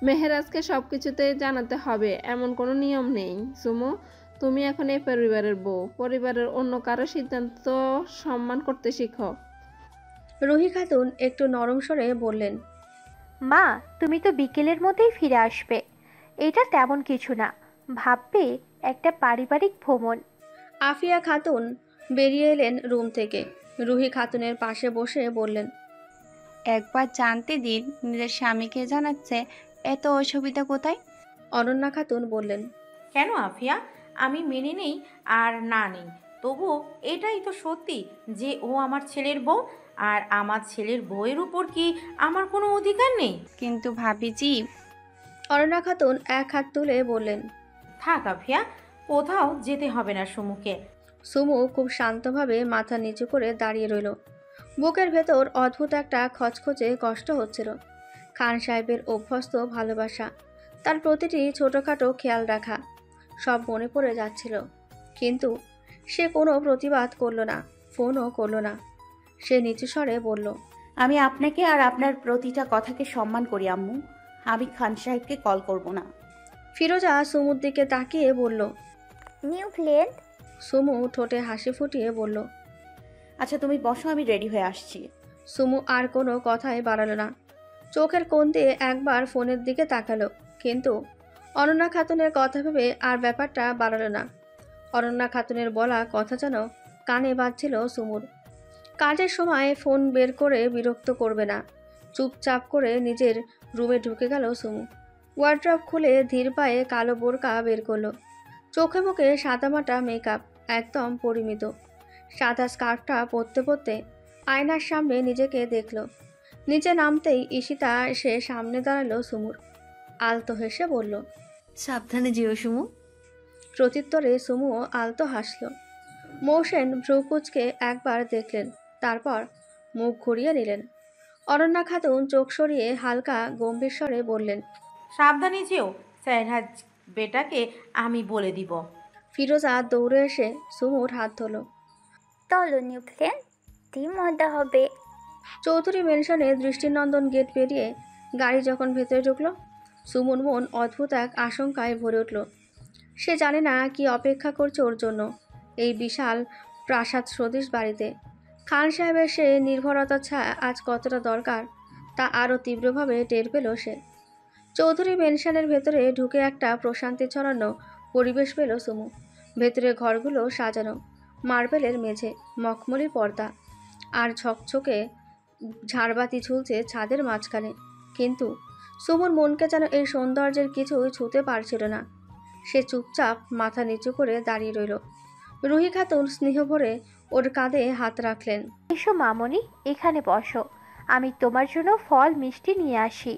মেহেরাজকে সব কিছুতে জানাতে হবে এমন কোনো নিয়ম নেই সুমু। তুমি এখন এই পরিবারের বউ, পরিবারের অন্য কারো সিদ্ধান্ত সম্মান করতে শিখো। রুহি খাতুন একটু নরম স্বরে বললেন, মা, তুমি তো বিকেলের মধ্যেই ফিরে আসবে, এটা তেমন কিছু না, ভাববে একটা পারিবারিক ভ্রমণ। আফিয়া খাতুন বেরিয়ে এলেন রুম থেকে। রুহি খাতুনের পাশে বসে বললেন, একবার জানতে দিন নিজের স্বামীকে জানাচ্ছে, এত অসুবিধা কোথায়? অনন্যা খাতুন বললেন, কেন আফিয়া, আমি মেনে নেই আর না নেই, তবুও এটাই তো সত্যি যে ও আমার ছেলের বউ, আর আমার ছেলের বউয়ের উপর কি আমার কোনো অধিকার নেই? কিন্তু ভাবিজি। অনন্যা খাতুন এক হাত তুলে বললেন, থাক আফিয়া, কোথাও যেতে হবে না সুমুকে। সুমু খুব শান্তভাবে মাথা নিচু করে দাঁড়িয়ে রইল। বুকের ভেতর অদ্ভুত একটা খচখচে কষ্ট হচ্ছিল। খান সাহেবের অভ্যস্ত ভালোবাসা, তার প্রতিটি ছোটোখাটো খেয়াল রাখা, সব মনে পড়ে যাচ্ছিল, কিন্তু সে কোনো প্রতিবাদ করল না। ফোনও করলো না। সে নিচু স্বরে বলল, আমি আপনাকে আর আপনার প্রতিটা কথাকে সম্মান করি আম্মু। আমি খান সাহেবকে কল করব না। ফিরোজা সুমুর দিকে তাকিয়ে বলল, নিউ প্লেন। সুমু ঠোঁটে হাসি ফুটিয়ে বলল, আচ্ছা তুমি বসো, আমি রেডি হয়ে আসছি। সুমু আর কোনো কথাই বাড়ালো না। চোখের কোণ দিয়ে একবার ফোনের দিকে তাকালো, কিন্তু অনন্যা খাতুনের কথা ভেবে আর ব্যাপারটা বাড়ালো না। অনন্যা খাতুনের বলা কথা যেন কানে বাজছিল সুমুর। কাজের সময় ফোন বের করে বিরক্ত করবে না। চুপচাপ করে নিজের রুমে ঢুকে গেল সুমু। ওয়ার্ড্রপ খুলে ধীর পায়ে কালো বোরকা বের করলো। চোখে মুখে সাদামাটা মেকআপ, একদম পরিমিত। সাদা স্কার্ফটা পরতে পরতে আয়নার সামনে নিজেকে দেখল। নিচে নামতেই ঈশিতা এসে সামনে দাঁড়ালো সুমুর। আলতো হেসে বলল, সাবধানে যেও সুমু। প্রত্যুত্তরে সুমুও আলতো হাসল। মৌসেন ভ্রু কুঁচকে একবার দেখলেন, তারপর মুখ ঘুরিয়ে নিলেন। অনন্যা খাতুন চোখ সরিয়ে হালকা গম্ভীর স্বরে বললেন, সাবধানে যেও, স্যারহাজ বেটাকে আমি বলে দিব। ফিরোজা দৌড়ে এসে সুমুর হাত ধরল। চলো নিউ প্লেন, কি মজা হবে। চৌধুরী মেনশনে দৃষ্টিনন্দন গেট পেরিয়ে গাড়ি যখন ভেতরে ঢুকলো, সুমুর মন অদ্ভুত এক আশঙ্কায় ভরে উঠল। সে জানে না কি অপেক্ষা করছে ওর জন্য এই বিশাল প্রাসাদ সদৃশ বাড়িতে। খান সাহেবের সে নির্ভরতার ছায়া আজ কতটা দরকার তা আরও তীব্রভাবে টের পেল সে। চৌধুরী মেনশনের ভেতরে ঢুকে একটা প্রশান্তি ছড়ানো পরিবেশ পেল সুমু। ভেতরে ঘরগুলো সাজানো, মার্বেলের মেঝে, মখমলি পর্দা আর ঝকঝকে ঝাড়বাতি ঝুলছে ছাদের মাঝখানে। কিন্তু সুমুর মনকে যেন এই সৌন্দর্যের কিছুই ছুঁতে পারছিল না। সে চুপচাপ মাথা নিচু করে দাঁড়িয়ে রইল। রুহি খাতুন স্নেহ ভরে ওর কাঁধে হাত রাখলেন। এসো মামনি, এখানে বসো, আমি তোমার জন্য ফল মিষ্টি নিয়ে আসি।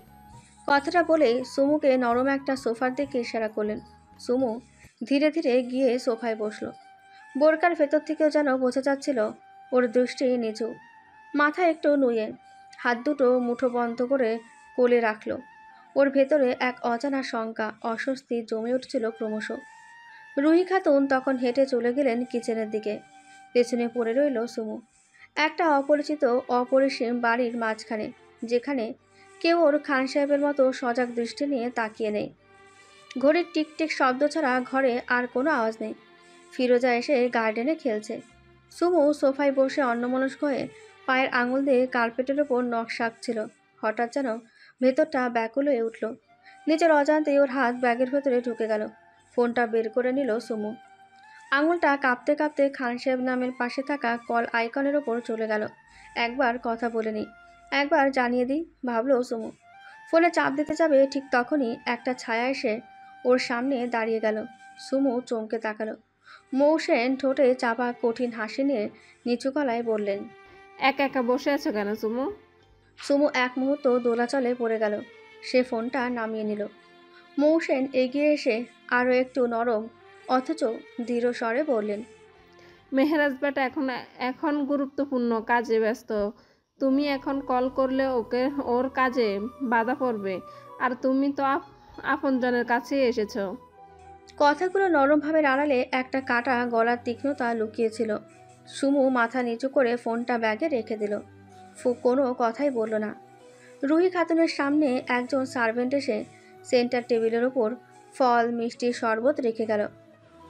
কথাটা বলে সুমুকে নরম একটা সোফার দিকে ইশারা করলেন। সুমু ধীরে ধীরে গিয়ে সোফায় বসলো। বোরকার ভেতর থেকেও যেন বোঝা যাচ্ছিল ওর দৃষ্টি নিচু। মাথা একটু নুয়ে হাত দুটো মুঠো বন্ধ করে কোলে রাখলো। ওর ভেতরে এক অজানা শঙ্কা, অস্বস্তি জমে উঠছিল ক্রমশ। রুহি খাতুন তখন হেঁটে চলে গেলেন কিচেনের দিকে। পেছনে পড়ে রইল সুমু। একটা অপরিচিত অপরিসীম বাড়ির মাঝখানে, যেখানে কেউ ওর খান সাহেবের মতো সজাগ দৃষ্টি নিয়ে তাকিয়ে নেই। ঘড়ির টিকটিক শব্দ ছাড়া ঘরে আর কোনো আওয়াজ নেই। ফিরোজা এসে গার্ডেনে খেলছে। সুমু সোফায় বসে অন্যমনস্ক হয়ে পায়ের আঙুল দিয়ে কার্পেটের ওপর নকশা আঁকছিল। হঠাৎ যেন ভেতরটা ব্যাকুল হয়ে উঠল। নিজের অজান্তে ওর হাত ব্যাগের ভেতরে ঢুকে গেল। ফোনটা বের করে নিল সুমু। আঙুলটা কাঁপতে কাঁপতে খান সাহেব নামের পাশে থাকা কল আইকনের ওপর চলে গেল। একবার কথা বলে নিই, একবার জানিয়ে দিই ভাবলো সুমু। ফোনে চাপ দিতে যাবে ঠিক তখনই একটা ছায়া এসে ওর সামনে দাঁড়িয়ে গেল। সুমু চমকে তাকালো। মৌসেন ঠোঁটে চাপা কঠিন হাসি নিয়ে নিচু গলায় বললেন, একা একা বসে আছো কেন সুমু? সুমু এক মুহূর্ত দোলাচলে পড়ে গেল। সে ফোনটা নামিয়ে নিল। মৌসেন এগিয়ে এসে আরও একটু নরম অথচ দৃঢ় স্বরে বললেন, মেহরাজ বেটা এখন গুরুত্বপূর্ণ কাজে ব্যস্ত। তুমি এখন কল করলে ওর কাজে বাধা পড়বে, আর তুমি তো আপনজনের কাছেই এসেছো। কথাগুলো নরমভাবে আড়ালে একটা কাটা গলার তীক্ষ্ণতা লুকিয়েছিল। সুমু মাথা নিচু করে ফোনটা ব্যাগে রেখে দিল। কোনো কথাই বলল না। রুহি খাতুনের সামনে একজন সার্ভেন্ট এসে সেন্টার টেবিলের ওপর ফল, মিষ্টি, শরবত রেখে গেল।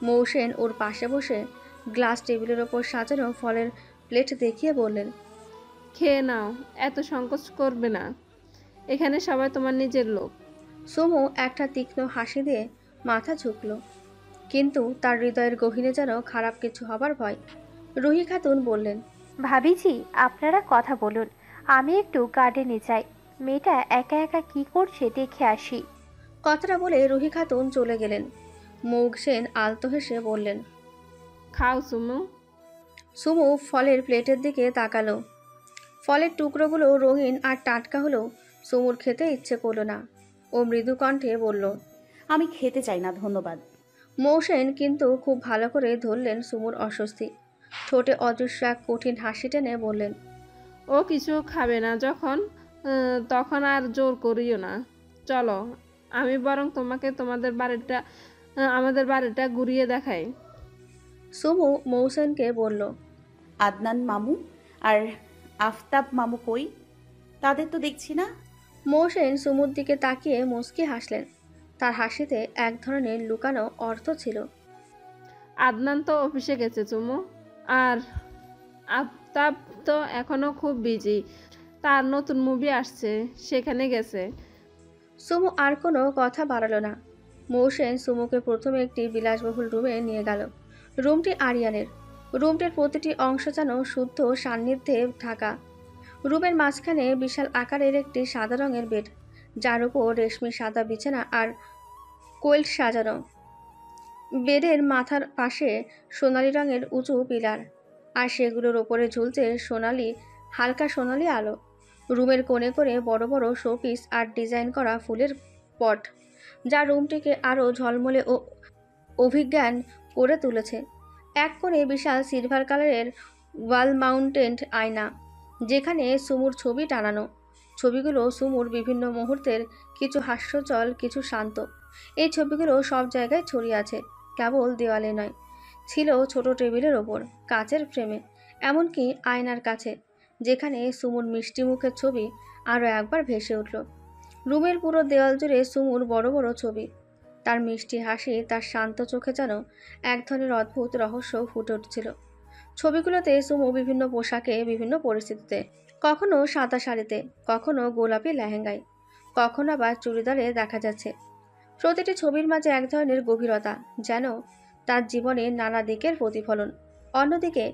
মৌসেন ওর পাশে বসে গ্লাস টেবিলের ওপর সাজানো ফলের প্লেট দেখিয়ে বললেন, খেয়ে নাও, এত সংকোচ করবে না, এখানে সবাই তোমার নিজের লোক। সুমু একটা তীক্ষ্ণ হাসি দিয়ে মাথা ঝুঁকল, কিন্তু তার হৃদয়ের গহীনে যেন খারাপ কিছু হবার ভয়। রুহি খাতুন বললেন, ভাবিজি আপনারা কথা বলুন, আমি একটু গার্ডেনে যাই, মেয়েটা একা একা কি করছে দেখে আসি। কথাটা বলে রুহি খাতুন চলে গেলেন। মৌসেন আলতো হেসে বললেন, খাও সুমু। সুমু ফলের প্লেটের দিকে তাকালো। ফলের টুকরোগুলো রঙিন আর টাটকা হলেও সুমুর খেতে ইচ্ছে করল না। ও মৃদু কণ্ঠে বলল, আমি খেতে চাই না ধন্যবাদ। মৌসেন কিন্তু খুব ভালো করে ধরলেন সুমুর অস্বস্তি। ঠোঁটে অদৃশ্য এক কঠিন হাসি টেনে বললেন, ও কিছু খাবে না যখন, তখন আর জোর করিও না। চলো, আমি বরং তোমাকে আমাদের বাড়িটা ঘুরিয়ে দেখাই। সুমু মৌসেনকে বলল, আদনান মামু আর আফতাব মামু কই? তাদের তো দেখছি না। মৌসেন সুমুর দিকে তাকিয়ে মুচকি হাসলেন। তার হাসিতে এক ধরনের লুকানো অর্থ ছিল। আদনান তো অফিসে গেছে চুমু, আর আফতাব তো এখনো খুব বিজি, তার নতুন মুভি আসছে, সেখানে গেছে। সুমু আর কোনো কথা বাড়ালো না। মৌসেন সুমুকে প্রথমে একটি বিলাসবহুল রুমে নিয়ে গেল। রুমটি আরিয়ানের। রুমটির প্রতিটি অংশ যেন শুদ্ধ সান্নিধ্যে ঢাকা। রুমের মাঝখানে বিশাল আকারের একটি সাদা রঙের বেড, যার উপর রেশমি সাদা বিছানা আর কোয়েল্ট সাজানো। বেডের মাথার পাশে সোনালি রঙের উঁচু পিলার, আর সেগুলোর ওপরে ঝুলছে হালকা সোনালি আলো। রুমের কোণে কোণে বড় বড় শোপিস আর ডিজাইন করা ফুলের পট, যা রুমটিকে আরও ঝলমলে ও অভিজ্ঞান করে তুলেছে। এক কোণে বিশাল সিলভার কালারের ওয়াল মাউন্টেড আয়না, যেখানে সুমুর ছবি টানানো। ছবিগুলো সুমুর বিভিন্ন মুহূর্তের, কিছু হাস্যচল, কিছু শান্ত। এই ছবিগুলো সব জায়গায় ছড়িয়ে আছে, কেবল দেওয়ালে নয়, ছিল ছোট টেবিলের ওপর, কাচের ফ্রেমে, এমনকি আয়নার কাছে, যেখানে সুমুর মিষ্টি মুখের ছবি আরও একবার ভেসে উঠল। রুমের পুরো দেওয়াল জুড়ে সুমুর বড় বড় ছবি। তার মিষ্টি হাসি, তার শান্ত চোখে যেন এক ধরনের অদ্ভুত রহস্য ফুটে উঠছিল। ছবিগুলোতে সুমু বিভিন্ন পোশাকে, বিভিন্ন পরিস্থিতিতে, কখনো সাদা শাড়িতে, কখনো গোলাপি লেহেঙ্গায়, কখনো আবার চুড়িদারে দেখা যাচ্ছে। প্রতিটি ছবির মাঝে এক ধরনের গভীরতা, যেন তার জীবনের নানা দিকের প্রতিফলন। অন্যদিকে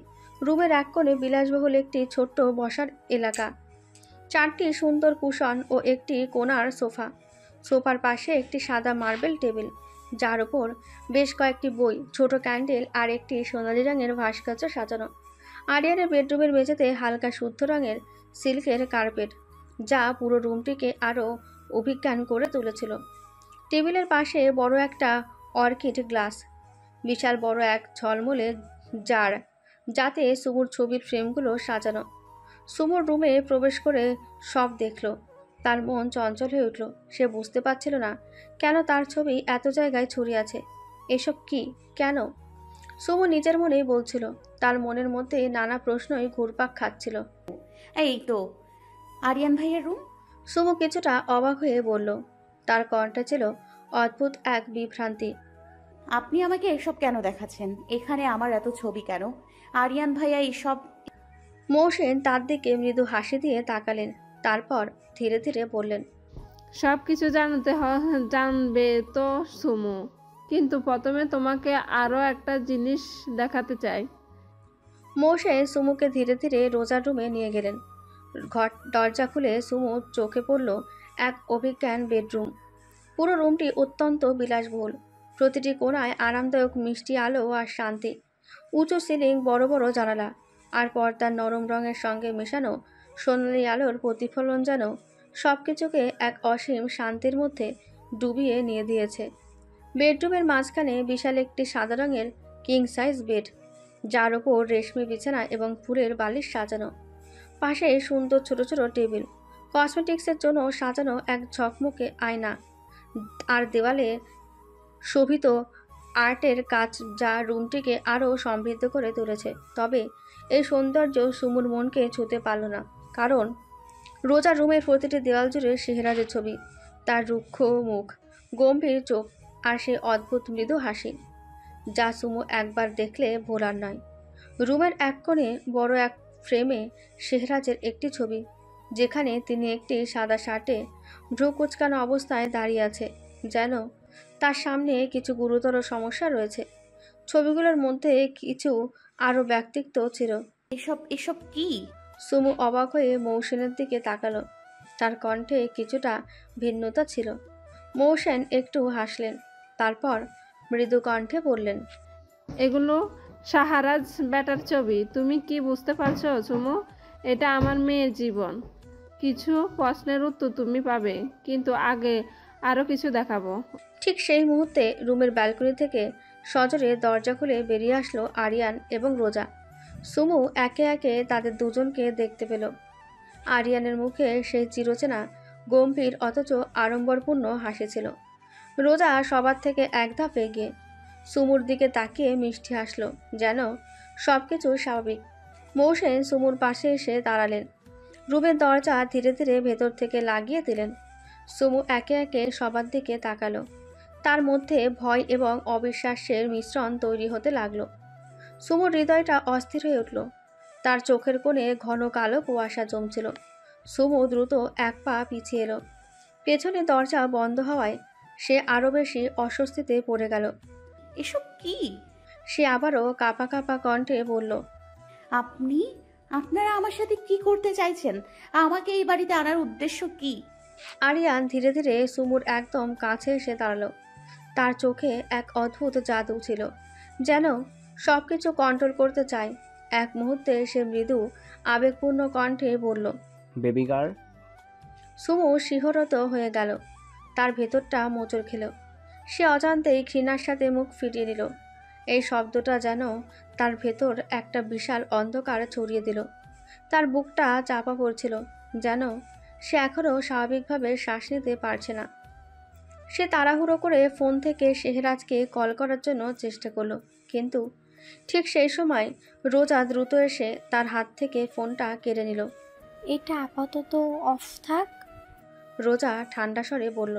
রুমের এক কোণে বিলাসবহুল একটি ছোট্ট বসার এলাকা, 4টি সুন্দর কুশন ও একটি কোণার সোফা। সোফার পাশে একটি সাদা মার্বেল টেবিল, যার উপর বেশ কয়েকটি বই, ছোট ক্যান্ডেল আর একটি সোনালি রঙের ভাস্কর্য সাজানো। আরিয়ানের বেডরুমের মেঝেতে হালকা শুদ্ধ রঙের সিল্কের কার্পেট, যা পুরো রুমটিকে আরও অভিজ্ঞান করে তুলেছিল। টেবিলের পাশে বড় একটা অর্কিড গ্লাস, বিশাল বড় এক ঝলমলে জার, যাতে সুমুর ছবির ফ্রেমগুলো সাজানো। সুমুর রুমে প্রবেশ করে সব দেখল। তার মন চঞ্চল হয়ে উঠল। সে বুঝতে পারছিল না কেন তার ছবি এত জায়গায় ছড়িয়ে আছে। এসব কি, কেন? সুমু নিজের মনেই বলছিল। তার মনের মধ্যে নানা প্রশ্নই ঘুরপাক খাচ্ছিল। এই তো আরিয়ান ভাইয়ের রুম। সুমু কিছুটা অবাক হয়ে বলল। তার কণ্ঠে ছিল অদ্ভুত এক বিভ্রান্তি। আপনি আমাকে এসব কেন দেখাচ্ছেন? এখানে আমার এত ছবি কেন? আরিয়ান ভাইয়া এইসব। মৌসেন তার দিকে মৃদু হাসি দিয়ে তাকালেন, তারপর ধীরে ধীরে বললেন, সব কিছু জানবে তো সুমু, কিন্তু প্রথমে তোমাকে আরও একটা জিনিস দেখাতে চাই। মৌসেন সুমুকে ধীরে ধীরে রোজার রুমে নিয়ে গেলেন। দরজা খুলে সুমু চোখে পড়ল এক অভিজ্ঞান বেডরুম। পুরো রুমটি অত্যন্ত বিলাসবহুল। প্রতিটি কোণায় আরামদায়ক মিষ্টি আলো আর শান্তি। উঁচু সিলিং, বড় বড় জানালা, আর পর্দার নরম রঙের সঙ্গে মেশানো সোনালি আলোর প্রতিফলন যেন সব কিছুকে এক অসীম শান্তির মধ্যে ডুবিয়ে নিয়ে দিয়েছে। বেডরুমের মাঝখানে বিশাল একটি সাদা রঙের কিং সাইজ বেড, যার ওপর রেশমি বিছানা এবং ফুলের বালিশ সাজানো। পাশে সুন্দর ছোট ছোট টেবিল, কসমেটিক্সের জন্য সাজানো এক ঝকমকে আয়না, আর দেওয়ালে শোভিত আর্টের কাজ, যা রুমটিকে আরও সমৃদ্ধ করে তুলেছে। তবে এই সৌন্দর্য সুমুর মনকে ছুঁতে পারল না, কারণ রোজা রুমের প্রতিটি দেওয়াল জুড়ে শেহরাজের ছবি, তার রুক্ষ মুখ, গম্ভীর চোখ আর সেই অদ্ভুত মৃদু হাসি, যা সুমু একবার দেখলে ভোলার নয়। রুমের এক কোণে বড় এক ফ্রেমে শেহরাজের একটি ছবি, যেখানে তিনি একটি সাদা শার্টে ভ্রু কুচকানো অবস্থায় দাঁড়িয়ে আছে, যেন তার সামনে কিছু গুরুতর সমস্যা রয়েছে। ছবিগুলোর মধ্যে কিছু আরও ব্যক্তিত্ব ছিল। এসব কি? সুমু অবাক হয়ে মৌসেনের দিকে তাকালো। তার কণ্ঠে কিছুটা ভিন্নতা ছিল। মৌসেন একটু হাসলেন, তারপর মৃদু কণ্ঠে বললেন, এগুলো শাহরাজ ব্যাটার ছবি। তুমি কি বুঝতে পারছো সুমু? এটা আমার মেয়ের জীবন। কিছু প্রশ্নের উত্তর তুমি পাবে, কিন্তু আগে আরও কিছু দেখাবো। ঠিক সেই মুহূর্তে রুমের ব্যালকনি থেকে সজোরে দরজা খুলে বেরিয়ে আসলো আরিয়ান এবং রোজা। সুমু একে একে তাদের দুজনকে দেখতে পেল। আরিয়ানের মুখে সেই চিরচেনা গম্ভীর অথচ আড়ম্বরপূর্ণ হাসি ছিল। রোজা সবার থেকে এক ধাপ এগিয়ে সুমুর দিকে তাকিয়ে মিষ্টি হাসল, যেন সব কিছু স্বাভাবিক। মৌসেন সুমুর পাশে এসে দাঁড়ালেন। রুমের দরজা ধীরে ধীরে ভেতর থেকে লাগিয়ে দিলেন। সুমু একে একে সবার দিকে তাকালো। তার মধ্যে ভয় এবং অবিশ্বাসের মিশ্রণ তৈরি হতে লাগলো। সুমুর হৃদয়টা অস্থির হয়ে উঠল। তার চোখের কোণে ঘন কালো কুয়াশা জমছিল। সুমু দ্রুত এক পা পিছিয়ে এলো। পেছনে দরজা বন্ধ হওয়ায় সে আরও বেশি অস্বস্তিতে পড়ে গেল। এসব কি? সে আবারও কাঁপা কাঁপা কণ্ঠে বলল, আপনারা আমার সাথে কি করতে চাইছেন? আমাকে এই বাড়িতে আনার উদ্দেশ্য কি? আরিয়ান ধীরে ধীরে সুমুর একদম কাছে এসে দাঁড়ালো। তার চোখে এক অদ্ভুত জাদু ছিল, যেন সবকিছু কন্ট্রোল করতে চায়। এক মুহূর্তে সে মৃদু আবেগপূর্ণ কণ্ঠে বলল, বেবি গার্ল। সুমু শিহরিত হয়ে গেল। তার ভেতরটা মোচড় খেল। সে অজান্তেই ঘৃণার সাথে মুখ ফিরিয়ে নিল। এই শব্দটা যেন তার ভেতর একটা বিশাল অন্ধকার ছড়িয়ে দিল। তার বুকটা চাপা পড়ছিল, যেন সে এখনও স্বাভাবিকভাবে শ্বাস নিতে পারছে না। সে তাড়াহুড়ো করে ফোন থেকে শেহরাজকে কল করার জন্য চেষ্টা করলো, কিন্তু ঠিক সেই সময় রোজা দ্রুত এসে তার হাত থেকে ফোনটা কেড়ে নিল। এটা আপাতত অফ থাক, রোজা ঠান্ডা স্বরে বলল।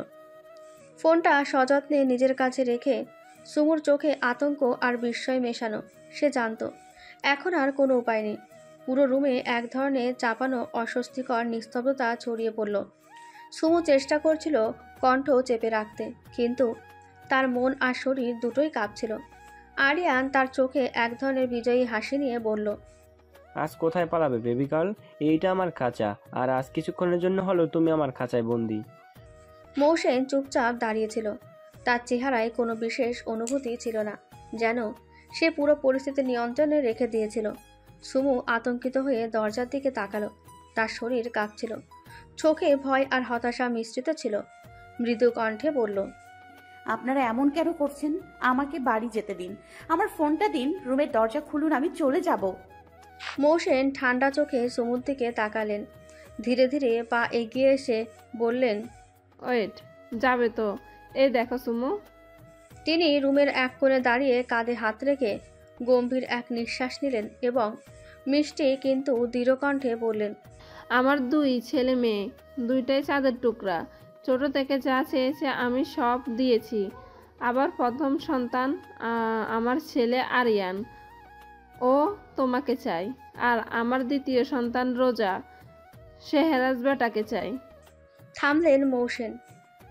ফোনটা সযত্নে নিজের কাছে রেখে সুমুর চোখে আতঙ্ক আর বিস্ময় মেশানো। সে জানত এখন আর কোনো উপায় নেই। পুরো রুমে এক ধরনের চাপানো অস্বস্তিকর নিস্তব্ধতা ছড়িয়ে পড়ল। সুমু চেষ্টা করছিল কণ্ঠ চেপে রাখতে, কিন্তু তার মন আর শরীর দুটোই কাঁপছিল। আরিয়ান তার চোখে এক ধরনের বিজয়ী হাসি নিয়ে বলল, আজ কোথায় পালাবে বেবি গার্ল? এইটা আমার খাঁচা, আর আজ কিছুক্ষণের জন্য হলো তুমি আমার খাঁচায় বন্দি। মৌসেন চুপচাপ দাঁড়িয়েছিল। তার চেহারায় কোনো বিশেষ অনুভূতি ছিল না, যেন সে পুরো পরিস্থিতি নিয়ন্ত্রণে রেখে দিয়েছিল। সুমু আতঙ্কিত হয়ে দরজার দিকে তাকালো। তার শরীর কাঁপছিল, চোখে ভয় আর হতাশা মিশ্রিত ছিল। মৃদু কণ্ঠে বলল, আপনারা এমন কেন করছেন? আমাকে বাড়ি যেতে দিন, আমার ফোনটা দিন, রুমের দরজা খুলুন, আমি চলে যাব। মৌসেন ঠান্ডা চোখে সুমুর দিকে তাকালেন। ধীরে ধীরে পা এগিয়ে এসে বললেন, ওয়েট, যাবে তো? এই দেখো সুমু। তিনি রুমের এক কোণে দাঁড়িয়ে কাঁধে হাত রেখে গম্ভীর এক নিঃশ্বাস নিলেন এবং মিষ্টি কিন্তু দৃঢ় কণ্ঠে বললেন, আমার 2 ছেলে মেয়ে, দুইটাই চাঁদের টুকরা। ছোট থেকে যা চেয়েছে আমি সব দিয়েছি। আবার প্রথম সন্তান আমার ছেলে আরিয়ান, ও তোমাকে চাই। আর আমার দ্বিতীয় সন্তান রোজা, শেহরাজ বেটাকে চাই। থামলেন মৌসেন।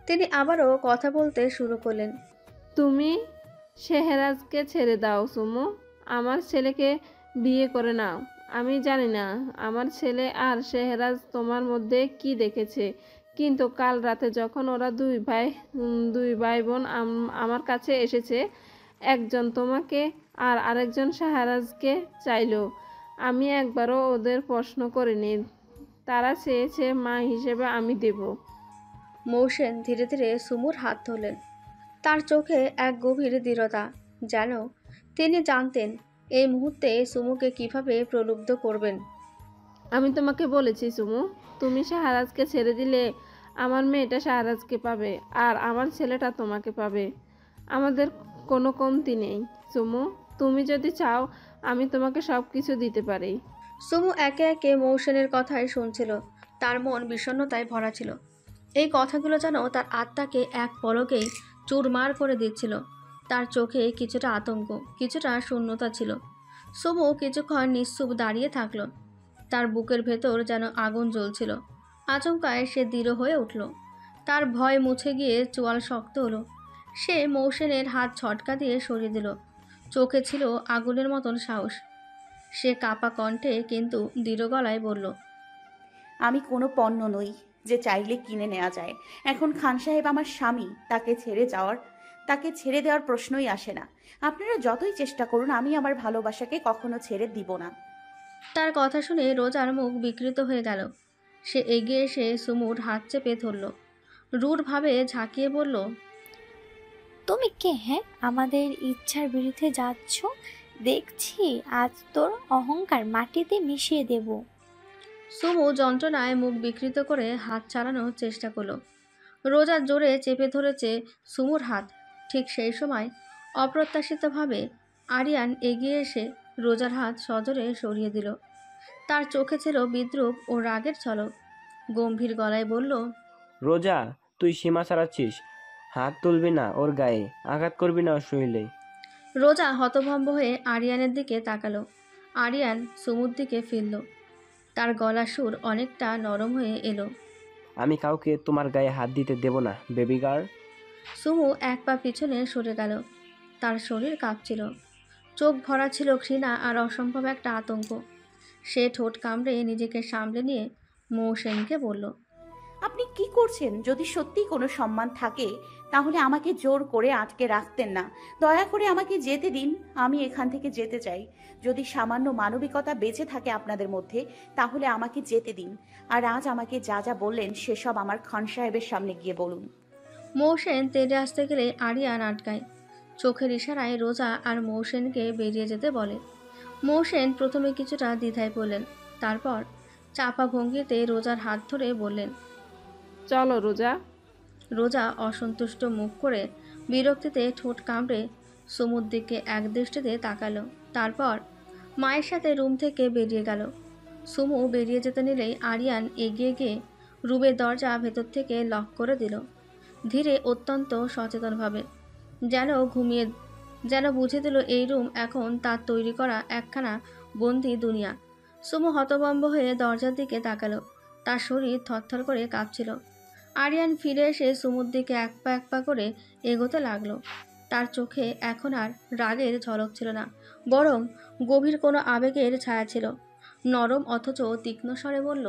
তিনি আবারও কথা বলতে শুরু করলেন, তুমি শেহরাজকে ছেড়ে দাও সুমু, আমার ছেলেকে বিয়ে করে নাও। আমি জানি না আমার ছেলে আর শেহরাজ তোমার মধ্যে কি দেখেছে, কিন্তু কাল রাতে যখন ওরা দুই ভাই বোন আমার কাছে এসেছে, একজন তোমাকে আর আরেকজন শেহরাজকে চাইলো, আমি একবারও ওদের প্রশ্ন করিনি। তারা চেয়েছে মা হিসেবে আমি দেব। মৌসেন ধীরে ধীরে সুমুর হাত ধরলেন। তার চোখে এক গভীর দৃঢ়তা, যেন তিনি জানতেন এই মুহূর্তে সুমুকে কিভাবে প্রলুব্ধ করবেন। আমি তোমাকে বলেছি সুমু, তুমি শাহরাজকে ছেড়ে দিলে আমার মেয়েটা শাহরাজকে পাবে, আর আমার ছেলেটা তোমাকে পাবে। আমাদের কোনো কমতি নেই সুমু। তুমি যদি চাও আমি তোমাকে সব কিছু দিতে পারি। সুমু একে একে মৌসেনের কথাই শুনছিল। তার মন বিষণ্ণতায় ভরা ছিল। এই কথাগুলো যেন তার আত্মাকে এক পলকেই চুরমার করে দিচ্ছিল। তার চোখে কিছুটা আতঙ্ক, কিছুটা শূন্যতা ছিল। সুমু কিছুক্ষণ নিশ্চুপ দাঁড়িয়ে থাকলো। তার বুকের ভেতর যেন আগুন জ্বলছিল। আচমকায় সে দৃঢ় হয়ে উঠল। তার ভয় মুছে গিয়ে চোয়াল শক্ত হলো। সে মৌসেনের হাত ঝটকা দিয়ে সরিয়ে দিল। চোখে ছিল আগুনের মতন সাহস। সে কাঁপা কণ্ঠে কিন্তু দৃঢ় গলায় বলল, আমি কোনো পণ্য নই যে চাইলে কিনে নেওয়া যায়। এখন খান সাহেব আমার স্বামী, তাকে ছেড়ে দেওয়ার প্রশ্নই আসে না। আপনারা যতই চেষ্টা করুন, আমি আমার ভালোবাসাকে কখনো ছেড়ে দিব না। তার কথা শুনে রোজার মুখ বিকৃত হয়ে গেল। সে এগিয়ে এসে সুমুর হাত চেপে ধরল। রূঢ়ভাবে ঝাঁকিয়ে বলল, তুমি কে? হ্যাঁ, আমাদের ইচ্ছার বিরুদ্ধে যাচ্ছ? দেখছি আজ তোর অহংকার মাটিতে মিশিয়ে দেব। সুমু যন্ত্রণায় মুখ বিকৃত করে হাত চালানোর চেষ্টা করলো। রোজা জোরে চেপে ধরেছে সুমুর হাত। ঠিক সেই সময় অপ্রত্যাশিতভাবে আরিয়ান এগিয়ে এসে রোজার হাত সজোরে সরিয়ে দিল। তার চোখে ছিল বিদ্রুপ ও রাগের ঝলক। গম্ভীর গলায় বলল, রোজা, তুই সীমা ছাড়াচ্ছিস। হাত তুলবি না ওর গায়ে, আঘাত করবি না ওর শরীরে। রোজা হতভম্ব হয়ে আরিয়ানের দিকে তাকালো। আরিয়ান সুমুর দিকে ফিরল। তার গলার সুর অনেকটা নরম হয়ে এলো। আমি কাউকে তোমার গায়ে হাত দিতে দেব না, বেবি গার্ল। সুমু এক পা পিছনে সরে গেল। তার শরীর কাঁপছিল। চোখ ভরা ছিল ঘৃণা আর অসম্ভব একটা আতঙ্ক। সে ঠোঁট কামড়ে নিজেকে সামলে নিয়ে মৌসেনকে বলল, আপনি কি করছেন? যদি সত্যি কোনো সম্মান থাকে তাহলে আমাকে জোর করে আটকে রাখতেন না। দয়া করে আমাকে যেতে দিন, আমি এখান থেকে যেতে চাই। যদি সামান্য মানবিকতা বেঁচে থাকে আপনাদের মধ্যে তাহলে আমাকে যেতে দিন। আর আজ আমাকে যা যা বললেন সেসব আমার খান সাহেবের সামনে গিয়ে বলুন। মৌসেন তেড়ে আসতে গেলে আরিয়ান আটকায়। চোখের ইশারায় রোজা আর মৌসেনকে বেরিয়ে যেতে বলে। মৌসেন প্রথমে কিছুটা দ্বিধায় পড়লেন, তারপর চাপা ভঙ্গিতে রোজার হাত ধরে বললেন, চলো রোজা। রোজা অসন্তুষ্ট মুখ করে বিরক্তিতে ঠোঁট কামড়ে সুমুর দিকে এক দৃষ্টিতে তাকালো। তারপর মায়ের সাথে রুম থেকে বেরিয়ে গেল। সুমু বেরিয়ে যেতে নিলেই আরিয়ান এগিয়ে গিয়ে রুমের দরজা ভেতর থেকে লক করে দিল। ধীরে, অত্যন্ত সচেতনভাবে, যেন বুঝে দিল এই রুম এখন তার তৈরি করা একখানা বন্দি দুনিয়া। সুমু হতভম্ব হয়ে দরজার দিকে তাকালো। তার শরীর থরথর করে কাঁপছিল। আরিয়ান ফিরে এসে সুমুর দিকে এক পা করে এগোতে লাগলো। তার চোখে এখন আর রাগের ঝলক ছিল না, বরং গভীর কোনো আবেগের ছায়া ছিল। নরম অথচ তীক্ষ্ণ স্বরে বলল,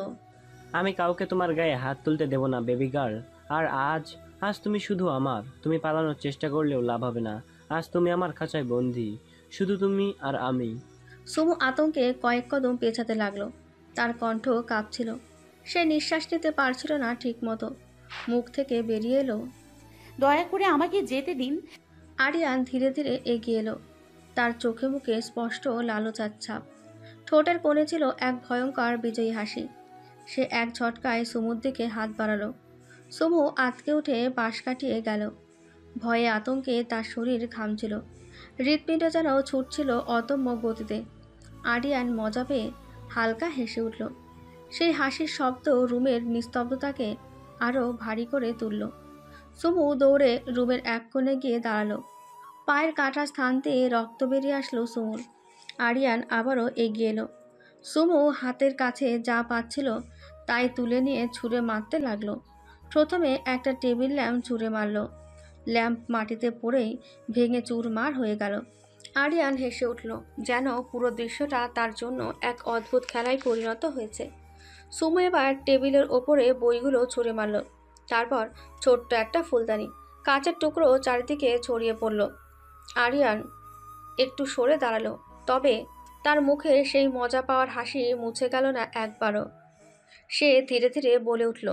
আমি কাউকে তোমার গায়ে হাত তুলতে দেব না, বেবি গার্ল। আর আজ তুমি শুধু আমার। তুমি পালানোর চেষ্টা করলেও লাভ হবে না। আজ তুমি আমার খাঁচায় বন্দি, শুধু তুমি আর আমি। সুমু আতঙ্কে কয়েক কদম পেছাতে লাগলো। তার কণ্ঠ কাঁপছিল। সে নিঃশ্বাস নিতে পারছিল না ঠিক মতো। মুখ থেকে বেরিয়ে এলো, দয়া করে আমাকে যেতে দিন। আরিয়ান ধীরে ধীরে এগিয়ে এলো। তার চোখে মুখে স্পষ্ট লালচার ছাপ। ঠোঁটের কোণে ছিল এক ভয়ঙ্কর বিজয়ী হাসি। সে এক ঝটকায় সুমুর দিকে হাত বাড়ালো। সুমু আতকে উঠে পাশ কাটিয়ে গেল। ভয়ে আতঙ্কে তার শরীর ঘামছিল। হৃৎপিণ্ড যেন ছুটছিল অদম্য গতিতে। আরিয়ান মজা পেয়ে হালকা হেসে উঠল। সেই হাসির শব্দ রুমের নিস্তব্ধতাকে আরও ভারী করে তুলল। সুমু দৌড়ে রুমের এক কোণে গিয়ে দাঁড়ালো। পায়ের কাটা স্থান দিয়ে রক্ত বেরিয়ে আসলো সুমুর। আরিয়ান আবারও এগিয়ে এলো। সুমু হাতের কাছে যা পাচ্ছিল তাই তুলে নিয়ে ছুঁড়ে মারতে লাগলো। প্রথমে একটা টেবিল ল্যাম্প ছুঁড়ে মারল। ল্যাম্প মাটিতে পড়েই ভেঙে চুরমার হয়ে গেল। আরিয়ান হেসে উঠল, যেন পুরো দৃশ্যটা তার জন্য এক অদ্ভুত খেলায় পরিণত হয়েছে। সুমু এবার টেবিলের ওপরে বইগুলো ছুঁড়ে মারল। তারপর ছোট্ট একটা ফুলদানি, কাঁচের টুকরো চারিদিকে ছড়িয়ে পড়ল। আরিয়ান একটু সরে দাঁড়ালো, তবে তার মুখে সেই মজা পাওয়ার হাসি মুছে গেল না একবারও। সে ধীরে ধীরে বলে উঠল,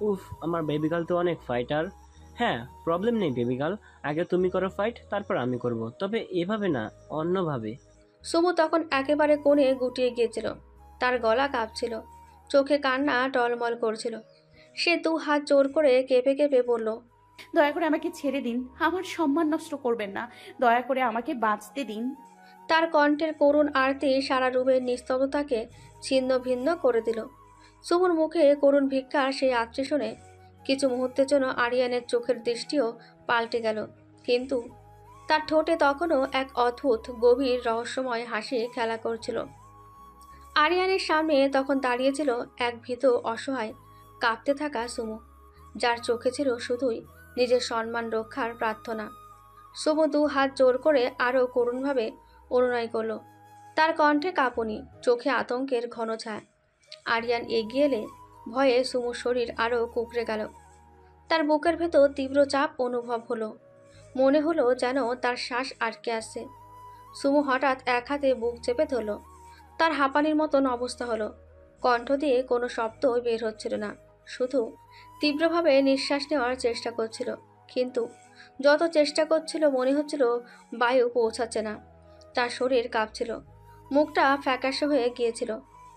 উফ, আমার বেবি গার্ল তো অনেক ফাইটার। হ্যাঁ, প্রবলেম নেই বেবি গার্ল, আগে তুমি করো ফাইট, তারপর আমি করব, তবে এভাবে না, অন্যভাবে। সুমু তখন একেবারে কোণে গুটিয়ে গিয়েছিল। তার গলা কাঁপছিল, চোখে কান্না টলমল করছিল। সে দু হাত জোর করে কেঁপে কেঁপে বলল, দয়া করে আমাকে ছেড়ে দিন, আমার সম্মান নষ্ট করবেন না, দয়া করে আমাকে বাঁচতে দিন। তার কণ্ঠের করুণ আরতি সারা রুমের নিস্তব্ধতাকে ছিন্ন ভিন্ন করে দিল। সুমুর মুখে করুণ ভিক্ষার সেই আত্মী শুনে কিছু মুহূর্তের জন্য আরিয়ানের চোখের দৃষ্টিও পাল্টে গেল, কিন্তু তার ঠোঁটে তখনও এক অদ্ভুত গভীর রহস্যময় হাসি খেলা করছিল। আরিয়ানের সামনে তখন দাঁড়িয়েছিল এক ভীত, অসহায়, কাঁপতে থাকা সুমু, যার চোখে ছিল শুধুই নিজের সম্মান রক্ষার প্রার্থনা। সুমু দু হাত জোর করে আরও করুণভাবে অনুনয় করল। তার কণ্ঠে কাঁপুনি, চোখে আতঙ্কের ঘন ছায়া। আরিয়ান এগিয়ে এলে ভয়ে সুমুর শরীর আরও কুঁকড়ে গেল। তার বুকের ভেতর তীব্র চাপ অনুভব হলো। মনে হলো যেন তার শ্বাস আটকে আসছে। সুমু হঠাৎ এক হাতে বুক চেপে ধরল। তার হাঁপানির মতন অবস্থা হলো। কণ্ঠ দিয়ে কোনো শব্দ বের হচ্ছিল না, শুধু তীব্রভাবে নিঃশ্বাস নেওয়ার চেষ্টা করছিল। কিন্তু যত চেষ্টা করছিল মনে হচ্ছিল বায়ু পৌঁছাচ্ছে না। তার শরীর কাঁপছিল, মুখটা ফ্যাকাশে হয়ে গিয়েছিল,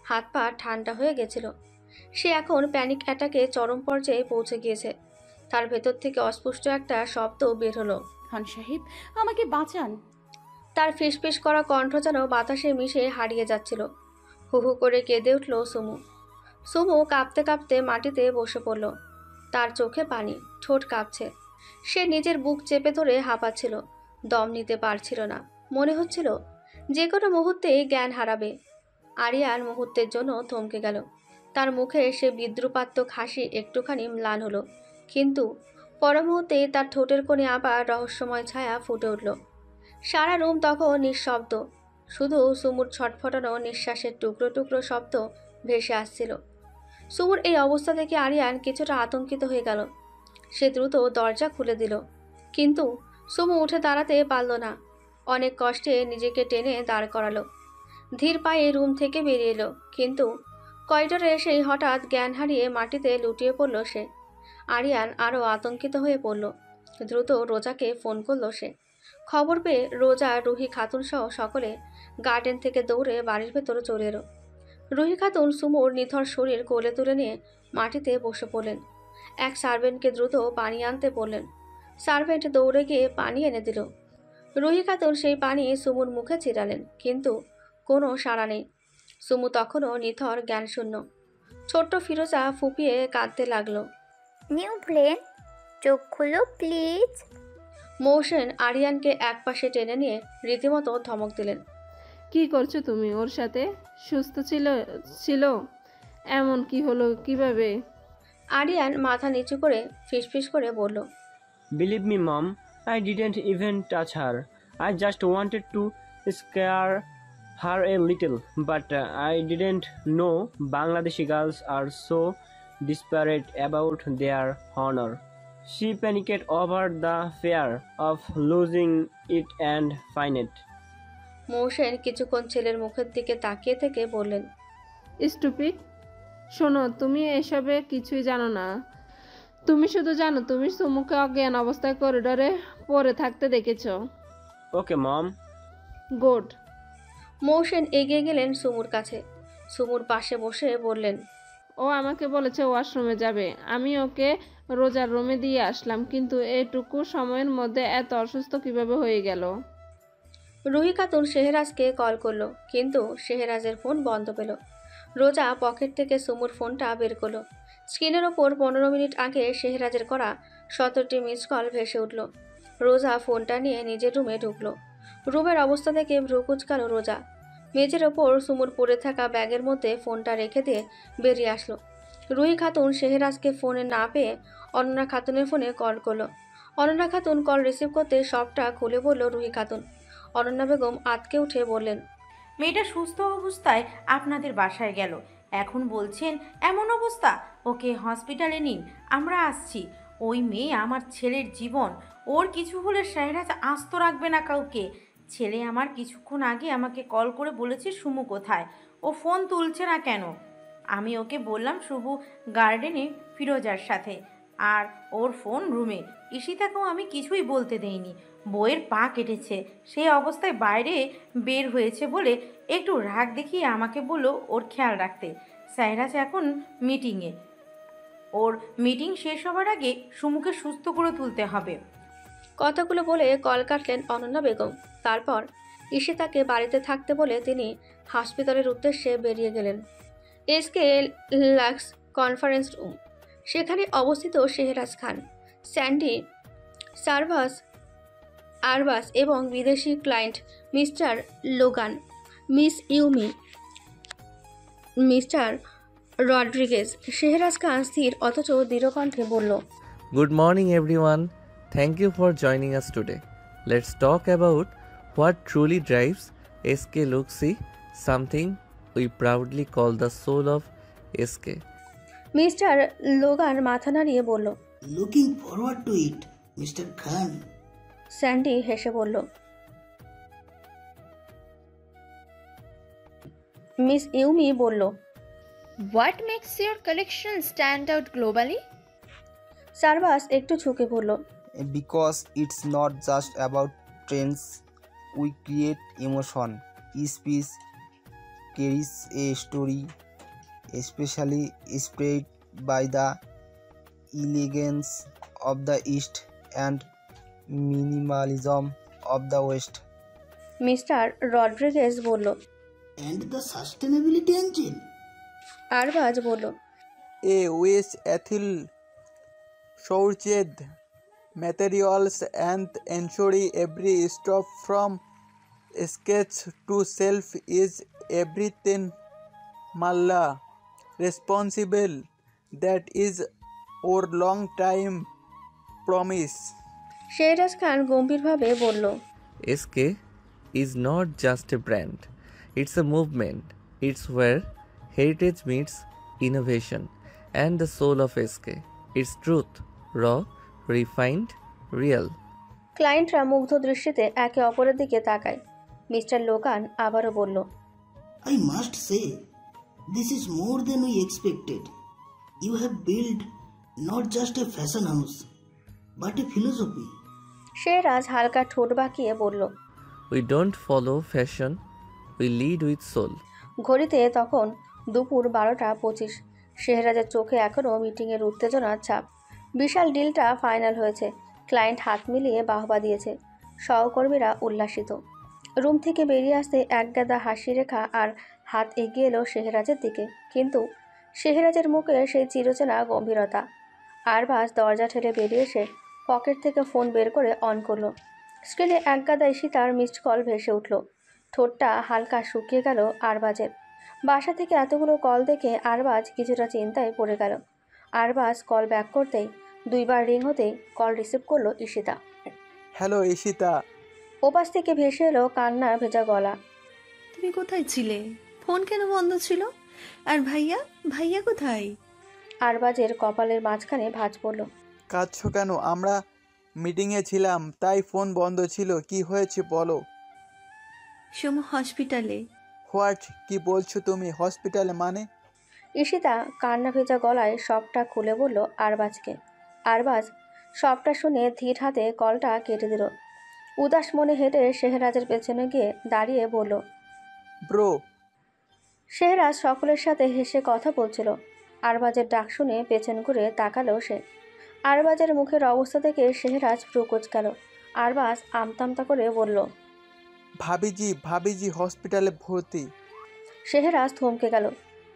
হাত পা ঠান্ডা হয়ে গেছিল। সে এখন প্যানিক অ্যাটাকে চরম পর্যায়ে পৌঁছে গিয়েছে। তার ভেতর থেকে অস্পষ্ট একটা শব্দ বের হলো, খান সাহেব, আমাকে বাঁচান। তার ফিসফিস করা কণ্ঠ যেন বাতাসে মিশে হারিয়ে যাচ্ছিল। হু হু করে কেঁদে উঠল সুমু। সুমু কাঁপতে কাঁপতে মাটিতে বসে পড়ল। তার চোখে পানি, ঠোঁট কাঁপছে। সে নিজের বুক চেপে ধরে হাঁপাচ্ছিল, দম নিতে পারছিল না। মনে হচ্ছিল যে কোনো মুহূর্তেই জ্ঞান হারাবে। আরিয়ান মুহূর্তের জন্য থমকে গেল। তার মুখে সে বিদ্রুপাত্মক হাসি একটুখানি ম্লান হলো, কিন্তু পর মুহূর্তে তার ঠোঁটের কোণে আবার রহস্যময় ছায়া ফুটে উঠল। সারা রুম তখন নিঃশব্দ, শুধু সুমুর ছটফটানো নিঃশ্বাসের টুকরো টুকরো শব্দ ভেসে আসছিল। সুমুর এই অবস্থা দেখে আরিয়ান কিছুটা আতঙ্কিত হয়ে গেল। সে দ্রুত দরজা খুলে দিল, কিন্তু সুমু উঠে দাঁড়াতে পারল না। অনেক কষ্টে নিজেকে টেনে দাঁড় করালো। ধীর পায়ে রুম থেকে বেরিয়ে এলো, কিন্তু করিডোরে এসেই হঠাৎ জ্ঞান হারিয়ে মাটিতে লুটিয়ে পড়ল সে। আরিয়ান আরও আতঙ্কিত হয়ে পড়ল। দ্রুত রোজাকে ফোন করল সে। খবর পেয়ে রোজা, রুহি খাতুন সহ সকলে গার্ডেন থেকে দৌড়ে বাড়ির ভেতরে চলে এলো। রুহি খাতুন সুমুর নিথর শরীর কোলে তুলে নিয়ে মাটিতে বসে পড়লেন। এক সার্ভেন্টকে দ্রুত পানি আনতে বললেন। সার্ভেন্ট দৌড়ে গিয়ে পানি এনে দিল। রুহি খাতুন সেই পানি সুমুর মুখে ছিটালেন, কিন্তু কোনো সাড়া নেই। সুমু তখনও নিথর জ্ঞানশূন্য। ছোট্ট ফিরোজা ফুপিয়ে কাঁদতে লাগলো। নিউ প্লেন, চোখ খুলো প্লিজ। মৌসেন আরিয়ানকে একপাশে টেনে নিয়ে রীতিমতো ধমক দিলেন। কি করছো তুমি ওর সাথে? সুস্থ ছিল এমন কি হলো কিভাবে? আরিয়ান মাথা নিচু করে ফিসফিস করে বলল, Believe me, Mom, I didn't even touch her. I just wanted to scare her a little, but I didn't know Bangladeshi girls are so desperate about their honor. She panicked over the fear of losing it and find it. মৌসেন কিছুক্ষণ ছেলের মুখের দিকে তাকিয়ে থেকে বললেন, stupid, শোনো, তুমি এসবে কিছুই জানো না। তুমি শুধু জানো তুমি সুমুকে অজ্ঞান অবস্থায় করিডোরে পড়ে থাকতে দেখেছো। Okay, Mom. গুড। মৌসেন এগিয়ে গেলেন সুমুর কাছে। সুমুর পাশে বসে বললেন, ও আমাকে বলেছে ওয়াশরুমে যাবে। আমি ওকে রোজার রুমে দিয়ে আসলাম, কিন্তু এটুকু সময়ের মধ্যে এত অসুস্থ কিভাবে হয়ে গেল? রুহি খাতুন শেহরাজকে কল করলো, কিন্তু শেহরাজের ফোন বন্ধ পেল। রোজা পকেট থেকে সুমুর ফোনটা বের করলো। স্ক্রিনের ওপর 15 মিনিট আগে শেহরাজের করা 17টি মিস কল ভেসে উঠল। রোজা ফোনটা নিয়ে নিজের রুমে ঢুকলো। রুমের অবস্থা দেখে ভ্রু কুঁচকালো রোজা। মেঝের ওপর সুমুর পড়ে থাকা ব্যাগের মধ্যে ফোনটা রেখে দিয়ে বেরিয়ে আসলো। রুহি খাতুন শেহরাজকে ফোনে না পেয়ে অনন্যা খাতুনের ফোনে কল করলো। অনন্যা খাতুন কল রিসিভ করতে সবটা খুলে বলল রুহি খাতুন। অনন্যা বেগম আতকে উঠে বললেন, মেয়েটা সুস্থ অবস্থায় আপনাদের বাসায় গেল, এখন বলছেন এমন অবস্থা, ওকে হসপিটালে নিন, আমরা আসছি। ওই মেয়ে আমার ছেলের জীবন, ওর কিছু হলে শেহরাজ আস্ত রাখবে না কাউকে। ছেলে আমার কিছুক্ষণ আগে আমাকে কল করে বলেছে সুমু কোথায়, ও ফোন তুলছে না কেন। আমি ওকে বললাম শুভু গার্ডেনে ফিরোজার সাথে, আর ওর ফোন রুমে। ঈশিতাকেও আমি কিছুই বলতে দেইনি। বইয়ের পা কেটেছে, সেই অবস্থায় বাইরে বের হয়েছে বলে একটু রাগ দেখিয়ে আমাকে বলল ওর খেয়াল রাখতে। শেহরাজ এখন মিটিংয়ে, ওর মিটিং শেষ হওয়ার আগে সুমুকে সুস্থ করে তুলতে হবে। কথাগুলো বলে কল কাটলেন অনন্যা বেগম। তারপর ঈশিতাকে বাড়িতে থাকতে বলে তিনি হাসপাতালের উদ্দেশ্যে বেরিয়ে গেলেন। এসকে লাক্স কনফারেন্স রুম, সেখানে অবস্থিত শেহরাজ খান, স্যান্ডি, আরবাস এবং বিদেশি client mister Logan, miss ইউমি, mister Rodriguez. Shehraj খান স্থির অথচ দৃঢ়কণ্ঠে বলল, Good morning, everyone. Thank you for joining us today. Let's talk about what truly drives SK Luxi, something we proudly call the soul of SK. Mister Logan মাথা নাড়িয়ে বলল, looking forward to it mister Khan. Sandy হেসে বলল। Miss ইউমি বলল, What makes your collection stand out globally? সারবাস একটু ঝুঁকে বলল, Because it's not just about trends, we create emotion. Each piece carries a story, especially spread by the elegance of the East and minimalism of the West. Mister Rodriguez বলল, and the sustainability engine. Arbaaz বলল, A waste ethyl sourced materials and ensuring every stop from sketch to shelf is everything Malla responsible. That is our long time promise. Shehraj খান গম্ভীরভাবে বলল, SK is not just a brand, it's a movement. It's where heritage meets innovation and the soul of SK. It's truth, raw, refined, real. ক্লায়েন্টরা মুগ্ধ দৃষ্টিতে একে অপরের দিকে তাকায়। Mister লোকান আবারও বলল, I must say, this is more than we expected. You have built not just a fashion house, but a philosophy. Shehraj হালকা ঠোঁট বাঁকিয়ে বলল, We don't follow fashion, we lead with soul. ঘড়িতে তখন দুপুর 12:25। শেহরাজের চোখে এখনও মিটিংয়ের উত্তেজনার ছাপ। বিশাল ডিলটা ফাইনাল হয়েছে। ক্লায়েন্ট হাত মিলিয়ে বাহবা দিয়েছে, সহকর্মীরা উল্লাসিত। রুম থেকে বেরিয়ে আসতে একগাদা হাসি রেখা আর হাত এগিয়ে এলো শেহরাজের দিকে, কিন্তু শেহরাজের মুখে সেই চিরচেনা গম্ভীরতা। আরবাজ দরজা ঠেলে বেরিয়ে এসে পকেট থেকে ফোন বের করে অন করলো। স্ক্রিনে একগাদা ঈশিতার মিসড কল ভেসে উঠল। ঠোঁটটা হালকা শুকিয়ে গেল আরবাজের। বাসা থেকে এতগুলো কল দেখে আরবাজ কিছুটা চিন্তায় পড়ে গেল। আরবাজ কল ব্যাক করতেই 2 বার রিং হতেই কল রিসিভ করলো ঈশিতা। হ্যালো ঈশিতা। ওপাশ থেকে ভেসে এলো কান্না ভেজা গলা। তুমি কোথায় ছিলে? ফোন কেন বন্ধ ছিল? আর ভাইয়া, ভাইয়া কোথায়? আরবাজের কপালের মাঝখানে ভাঁজ পড়ল। কাঁদছো কেন? আমরা মিটিংয়ে ছিলাম তাই ফোন বন্ধ ছিল। কি হয়েছে বলো? সোমু হসপিটালে। হোয়াট? কি বলছো তুমি? হসপিটালে মানে? ঈশিতা কান্না ভেজা গলায় সবটা খুলে বলল আরবাজকে। আরবাজ সবটা শুনে ধীর হাতে কলটা কেটে দিল। উদাস মনে হেঁটে শেহরাজের পেছনে গিয়ে দাঁড়িয়ে বলল, ব্রো। শেহরাজ সকলের সাথে হেসে কথা বলছিল। আরবাজের ডাক শুনে পেছন ঘুরে তাকালো সে। আরবাজের মুখের অবস্থা দেখে শেহরাজ ভ্রু কুঁচকাল। আরবাজ আমতামতা করে বলল, ভাবিজি হসপিটালে ভর্তি। শেহরাজ থমকে গেল।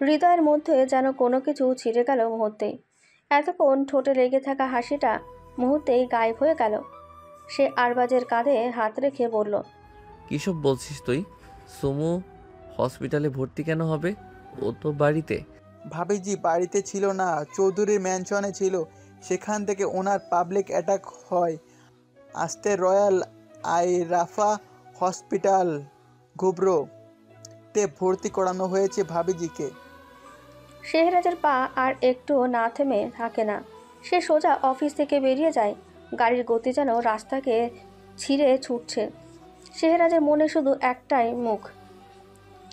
হৃদয়ের মধ্যে যেন কোনো কিছু ছিঁড়ে গেল মুহূর্তেই। এতক্ষণ ঠোঁটে লেগে থাকা হাসিটা মুহূর্তেই গায়েব হয়ে গেল। সে আরবাজের কাঁধে হাত রেখে বলল, কিসব বলছিস তুই? সুমু হসপিটালে ভর্তি কেন হবে? ও তো বাড়িতে। ভাবিজি বাড়িতে ছিল না, চৌধুরীর ম্যানশনে ছিল। সেখান থেকে ওনার পাবলিক অ্যাটাক হয়। আসতে রয়্যাল আইরাফা হসপিটাল ঘুবরো তে ভর্তি করানো হয়েছে ভাবিজিকে। শেহরাজের পা আর একটু না থেমে থাকে না। সে সোজা অফিস থেকে বেরিয়ে যায়। গাড়ির গতি যেন রাস্তাকে ছিঁড়ে ছুটছে। শেহরাজের মনে শুধু একটাই মুখ,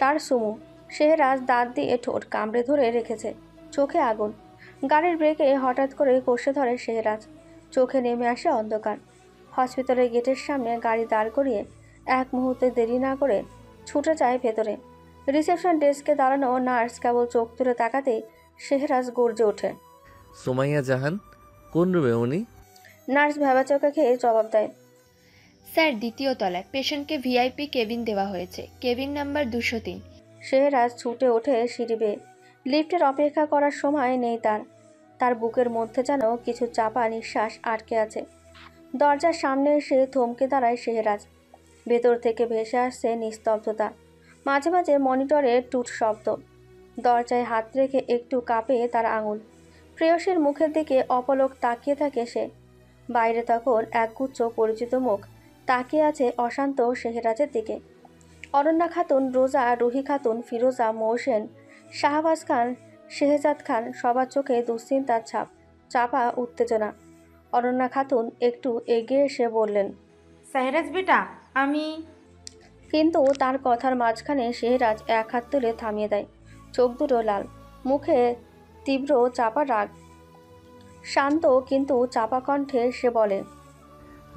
তার সুমু। শেহরাজ দাঁত দিয়ে ঠোঁট কামড়ে ধরে রেখেছে, চোখে আগুন। গাড়ির ব্রেকে হঠাৎ করে কষে ধরে শেহরাজ। চোখে নেমে আসে অন্ধকার। হসপিটালের গেটের সামনে গাড়ি দাঁড় করিয়ে এক মুহূর্তে দেরি না করে ছুটে যায় ভেতরে। রিসেপশন ডেস্কে দাঁড়ানো নার্স কেবল চোখ তুলে তাকাতেই শেহরাজ গর্জে ওঠে, সুমাইয়া জাহান কোন রুমে উনি? নার্স ভেবাচোখে খেয়ে জবাব দেয়, স্যার 2য় তলায় পেশেন্টকে ভিআইপি কেবিন দেওয়া হয়েছে, কেবিন নাম্বার 203। শেহরাজ ছুটে ওঠে সিঁড়ি বেয়ে। লিফটের অপেক্ষা করার সময় নেই তার। তার বুকের মধ্যে যেন কিছু চাপা নিঃশ্বাস আটকে আছে। দরজার সামনে এসে থমকে দাঁড়ায় শেহরাজ। ভেতর থেকে ভেসে আসছে নিস্তব্ধতা, মাঝে মাঝে মনিটরে টুট শব্দ। দরজায় হাত রেখে একটু কাঁপে তার আঙুল। প্রেয়সীর মুখের দিকে অপলক তাকিয়ে থাকে সে। বাইরে তখন একগুচ্ছ পরিচিত মুখ তাকিয়ে আছে অশান্ত শেহরাজের দিকে। অনন্যা খাতুন, রোজা, রুহি খাতুন, ফিরোজা, মৌসেন, শাহবাজ খান, শেহজাদ খান, সবার চোখে দুশ্চিন্তার ছাপ, চাপা উত্তেজনা। অনন্যা খাতুন একটু এগিয়ে এসে বললেন, শেহরাজ বেটা, আমি। কিন্তু তার কথার মাঝখানে শেহরাজ এক হাত তুলে থামিয়ে দেয়। চোখ দুটো লাল, মুখে তীব্র চাপা রাগ। শান্ত কিন্তু চাপা কণ্ঠে সে বলে,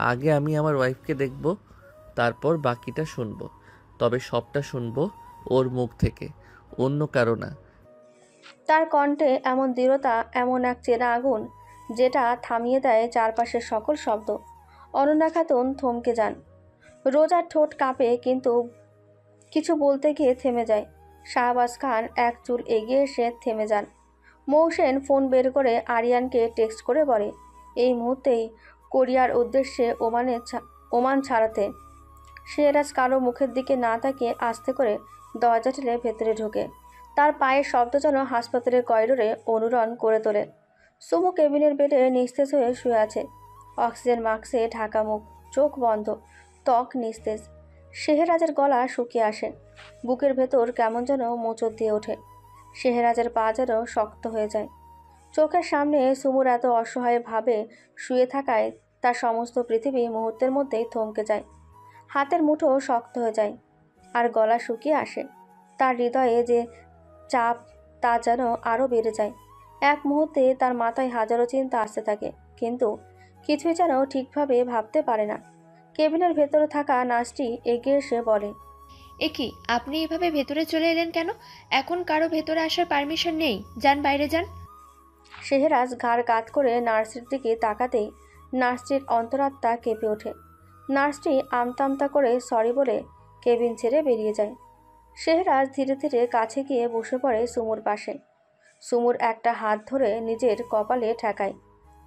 আগে আমি আমার ওয়াইফকে দেখব, তারপর বাকিটা শুনবো। তবে সবটা শুনবো ওর মুখ থেকে, অন্য কারো না। তার কণ্ঠে এমন দৃঢ়তা, এমন এক চেনা আগুন যেটা থামিয়ে দেয় চারপাশের সকল শব্দ। অনন্যা খাতুন থমকে যান। রোজার ঠোঁট কাঁপে, কিছু বলতে গিয়ে থেমে যায়। শাহবাজ খান এক চুল এগিয়ে এসে থেমে যান। মৌসেন ফোন বের করে আরিয়ানকে টেক্সট করে বলে এই মুহূর্তেই কোরিয়ার উদ্দেশ্যে ওমান ছাড়াতে। শেহরাজ কারো মুখের দিকে না তাকিয়ে আস্তে করে দরজা ঠেলে ভেতরে ঢোকে। তার পায়ের শব্দ যেন হাসপাতালের করিডোরে অনুরণ করে তোলে। সুমু কেবিনের বেডে নিস্তেজ হয়ে শুয়ে আছে। অক্সিজেন মাস্কে ঢাকা মুখ, চোখ বন্ধ, ত্বক নিস্তেজ। শেহরাজের গলা শুকিয়ে আসে। বুকের ভেতর কেমন যেন মোচড় দিয়ে ওঠে। শেহরাজের পা যেন শক্ত হয়ে যায়। চোখের সামনে সুমুর এত অসহায়ভাবে শুয়ে থাকায় তার সমস্ত পৃথিবী মুহূর্তের মধ্যেই থমকে যায়। হাতের মুঠো শক্ত হয়ে যায় আর গলা শুকিয়ে আসে। তার হৃদয়ে যে চাপ তা যেন আরও বেড়ে যায়। এক মুহূর্তে তার মাথায় হাজারো চিন্তা আসতে থাকে, কিন্তু কিছুই যেন ঠিকভাবে ভাবতে পারে না। কেবিনের ভেতরে থাকা নার্সটি এগিয়ে এসে বলে, এ কি, আপনি এভাবে ভেতরে চলে এলেন কেন? এখন কারো ভেতরে আসার পারমিশন নেই, যান বাইরে যান। শেহরাজ ঘাড় কাত করে নার্সটির দিকে তাকাতেই নার্সটির অন্তরাত্মা কেঁপে ওঠে। নার্সটি আমতা আমতা করে সরি বলে কেবিন ছেড়ে বেরিয়ে যায়। শেহরাজ ধীরে ধীরে কাছে গিয়ে বসে পড়ে সুমুর পাশে। সুমুর একটা হাত ধরে নিজের কপালে ঠেকায়,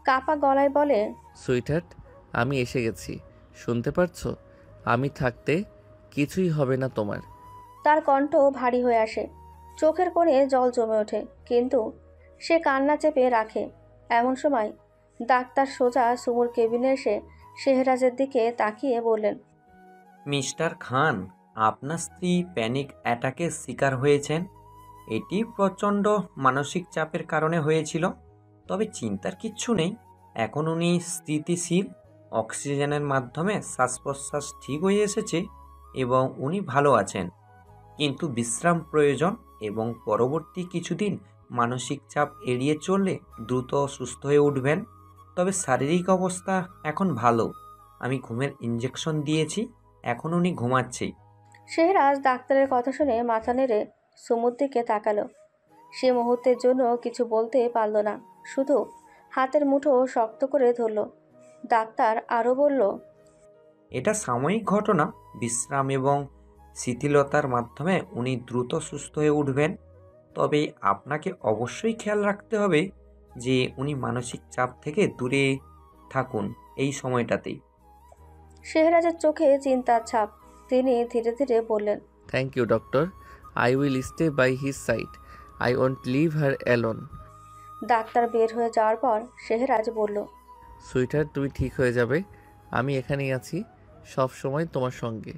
কাপা গলায় বলে, সুইটহার্ট, আমি এসে গেছি, শুনতে পারছো? আমি থাকতে কিছুই হবে না তোমার। তার কণ্ঠ ভারী হয়ে আসে, চোখের কোণে জল জমে ওঠে, কিন্তু সে কান্না চেপে রাখে। এমন সময় ডাক্তার সোজা সুমুর কেবিনে এসে শেহরাজের দিকে তাকিয়ে বললেন, মিস্টার খান, আপনার স্ত্রী প্যানিক অ্যাটাকের শিকার হয়েছেন। এটি প্রচণ্ড মানসিক চাপের কারণে হয়েছিল, তবে চিন্তার কিচ্ছু নেই। এখন উনি স্থিতিশীল, অক্সিজেনের মাধ্যমে শ্বাস প্রশ্বাস ঠিক হয়ে এসেছে এবং উনি ভালো আছেন, কিন্তু বিশ্রাম প্রয়োজন এবং পরবর্তী কিছুদিন মানসিক চাপ এড়িয়ে চললে দ্রুত সুস্থ হয়ে উঠবেন। তবে শারীরিক অবস্থা এখন ভালো। আমি ঘুমের ইঞ্জেকশন দিয়েছি, এখন উনি ঘুমাচ্ছে। শেহরাজ ডাক্তারের কথা শুনে মাথা নেড়ে সুমুর দিকে তাকালো। সে মুহূর্তের জন্য কিছু বলতে পারল না, শুধু হাতের মুঠো শক্ত করে ধরল। ডাক্তার আরও বলল, এটা সাময়িক ঘটনা, বিশ্রাম এবং শিথিলতার মাধ্যমে উনি দ্রুত সুস্থ হয়ে উঠবেন। তবে আপনাকে অবশ্যই খেয়াল রাখতে হবে যে উনি মানসিক চাপ থেকে দূরে থাকুন এই সময়টাতেই। শেহরাজের চোখে চিন্তার ছাপ। তিনি ধীরে ধীরে বললেন, thank you doctor, I will stay by his side, I won't leave her alone. ডাক্তার বের হয়ে যাওয়ার পর শেহরাজ বলল, সুইটহার্ট, তুমি ঠিক হয়ে যাবে, আমি এখানেই আছি সব সময় তোমার সঙ্গে।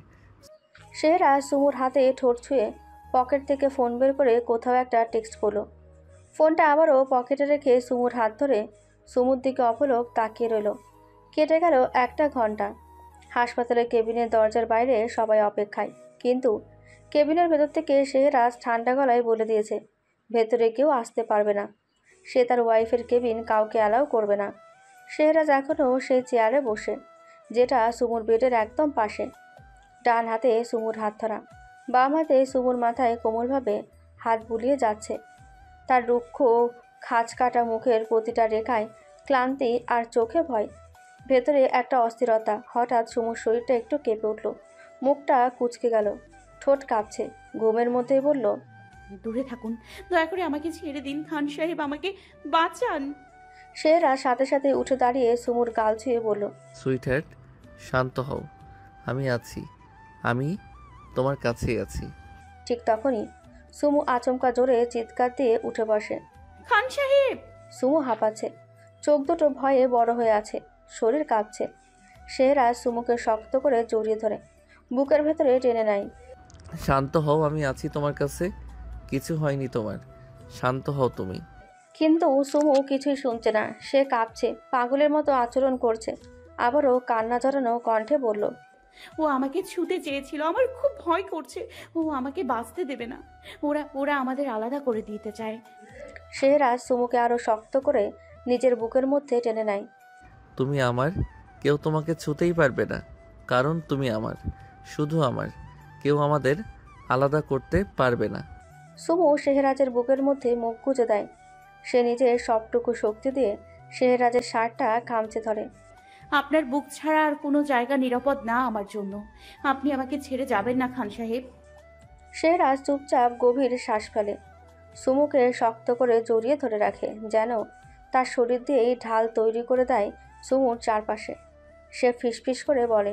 শেহরাজ সুমুর হাতে ঠোঁট ছুঁয়ে পকেট থেকে ফোন বের করে কোথাও একটা টেক্সট করলো। ফোনটা আবারও পকেটে রেখে সুমুর হাত ধরে সুমুর দিকে অপলক তাকিয়ে রইল। কেটে গেল 1 ঘন্টা। হাসপাতালের কেবিনের দরজার বাইরে সবাই অপেক্ষায়, কিন্তু কেবিনের ভেতর থেকে শেহরাজ ঠান্ডা গলায় বলে দিয়েছে ভেতরে কেউ আসতে পারবে না। সে তার ওয়াইফের কেবিন কাউকে অ্যালাউ করবে না। শেহরাজ এখনও সেই চেয়ারে বসে, যেটা সুমুর বেডের একদম পাশে। ডান হাতে সুমুর হাত ধরা, বাম হাতে সুমুর মাথায় কোমলভাবে হাত বুলিয়ে যাচ্ছে। তার রুক্ষ খাঁজ কাটা মুখের প্রতিটা রেখায় ক্লান্তি আর চোখে ভয়। ভেতরে একটা অস্থিরতা। হঠাৎ সুমুর শরীরটা একটু কেঁপে উঠল, মুখটা কুঁচকে গেল, ঠোঁট কাঁপছে। ঘুমের মধ্যেই বলল, দূরে থাকুন, দয়া করে আমাকে ছেড়ে দিন খান সাহেব, আমাকে বাঁচান। শেহরাজ সাথে সাথে উঠে দাঁড়িয়ে সুমুর গাল ছুঁয়ে বলল, সুইটহার্ট, শান্ত হও, আমি আছি, আমি তোমার কাছেই আছি। ঠিক তখনই সুমু আচমকা জোরে চিৎকার দিয়ে উঠে বসে। খান সাহেব! সুমু হাঁপাচ্ছে, চোখ দুটো ভয়ে বড় হয়ে আছে, শরীর কাঁপছে। শেহরাজ সুমুকে শক্ত করে জড়িয়ে ধরে বুকের ভেতরে টেনে নেয়। শান্ত হও, আমি আছি তোমার কাছে, কিছু হয়নি তোমার, শান্ত হও তুমি। কিন্তু সুমু কিছুই শুনছে না। সে কাঁপছে, পাগলের মতো আচরণ করছে। আবারও কান্না জড়ানো কণ্ঠে বলল, ও আমাকে ছুতে চেয়েছিল, আমার খুব ভয় করছে, ও আমাকে বাঁচতে দেবে না, ওরা ওরা আমাদের আলাদা করে দিতে চায়। শেহরাজ সুমুকে আরো শক্ত করে নিজের বুকের মধ্যে টেনে নেয়। তুমি আমার, কেউ তোমাকে ছুতেই পারবে না, কারণ তুমি আমার, শুধু আমার, কেউ আমাদের আলাদা করতে পারবে না। সুমু শেহরাজের বুকের মধ্যে মুখ গুজে দেয়। সে নিজের সবটুকু শক্তি দিয়ে শেহরাজের শার্টটা খামচে ধরে। আপনার বুক ছাড়া আর কোনো জায়গা নিরাপদ না আমার জন্য, আপনি আমাকে ছেড়ে যাবেন না খান সাহেব। শেহরাজ চুপচাপ গভীর শ্বাস ফেলে। সুমুকে শক্ত করে জড়িয়ে ধরে রাখে, যেন তার শরীর দিয়েই ঢাল তৈরি করে দেয় সুমুর চারপাশে। সে ফিসফিস করে বলে,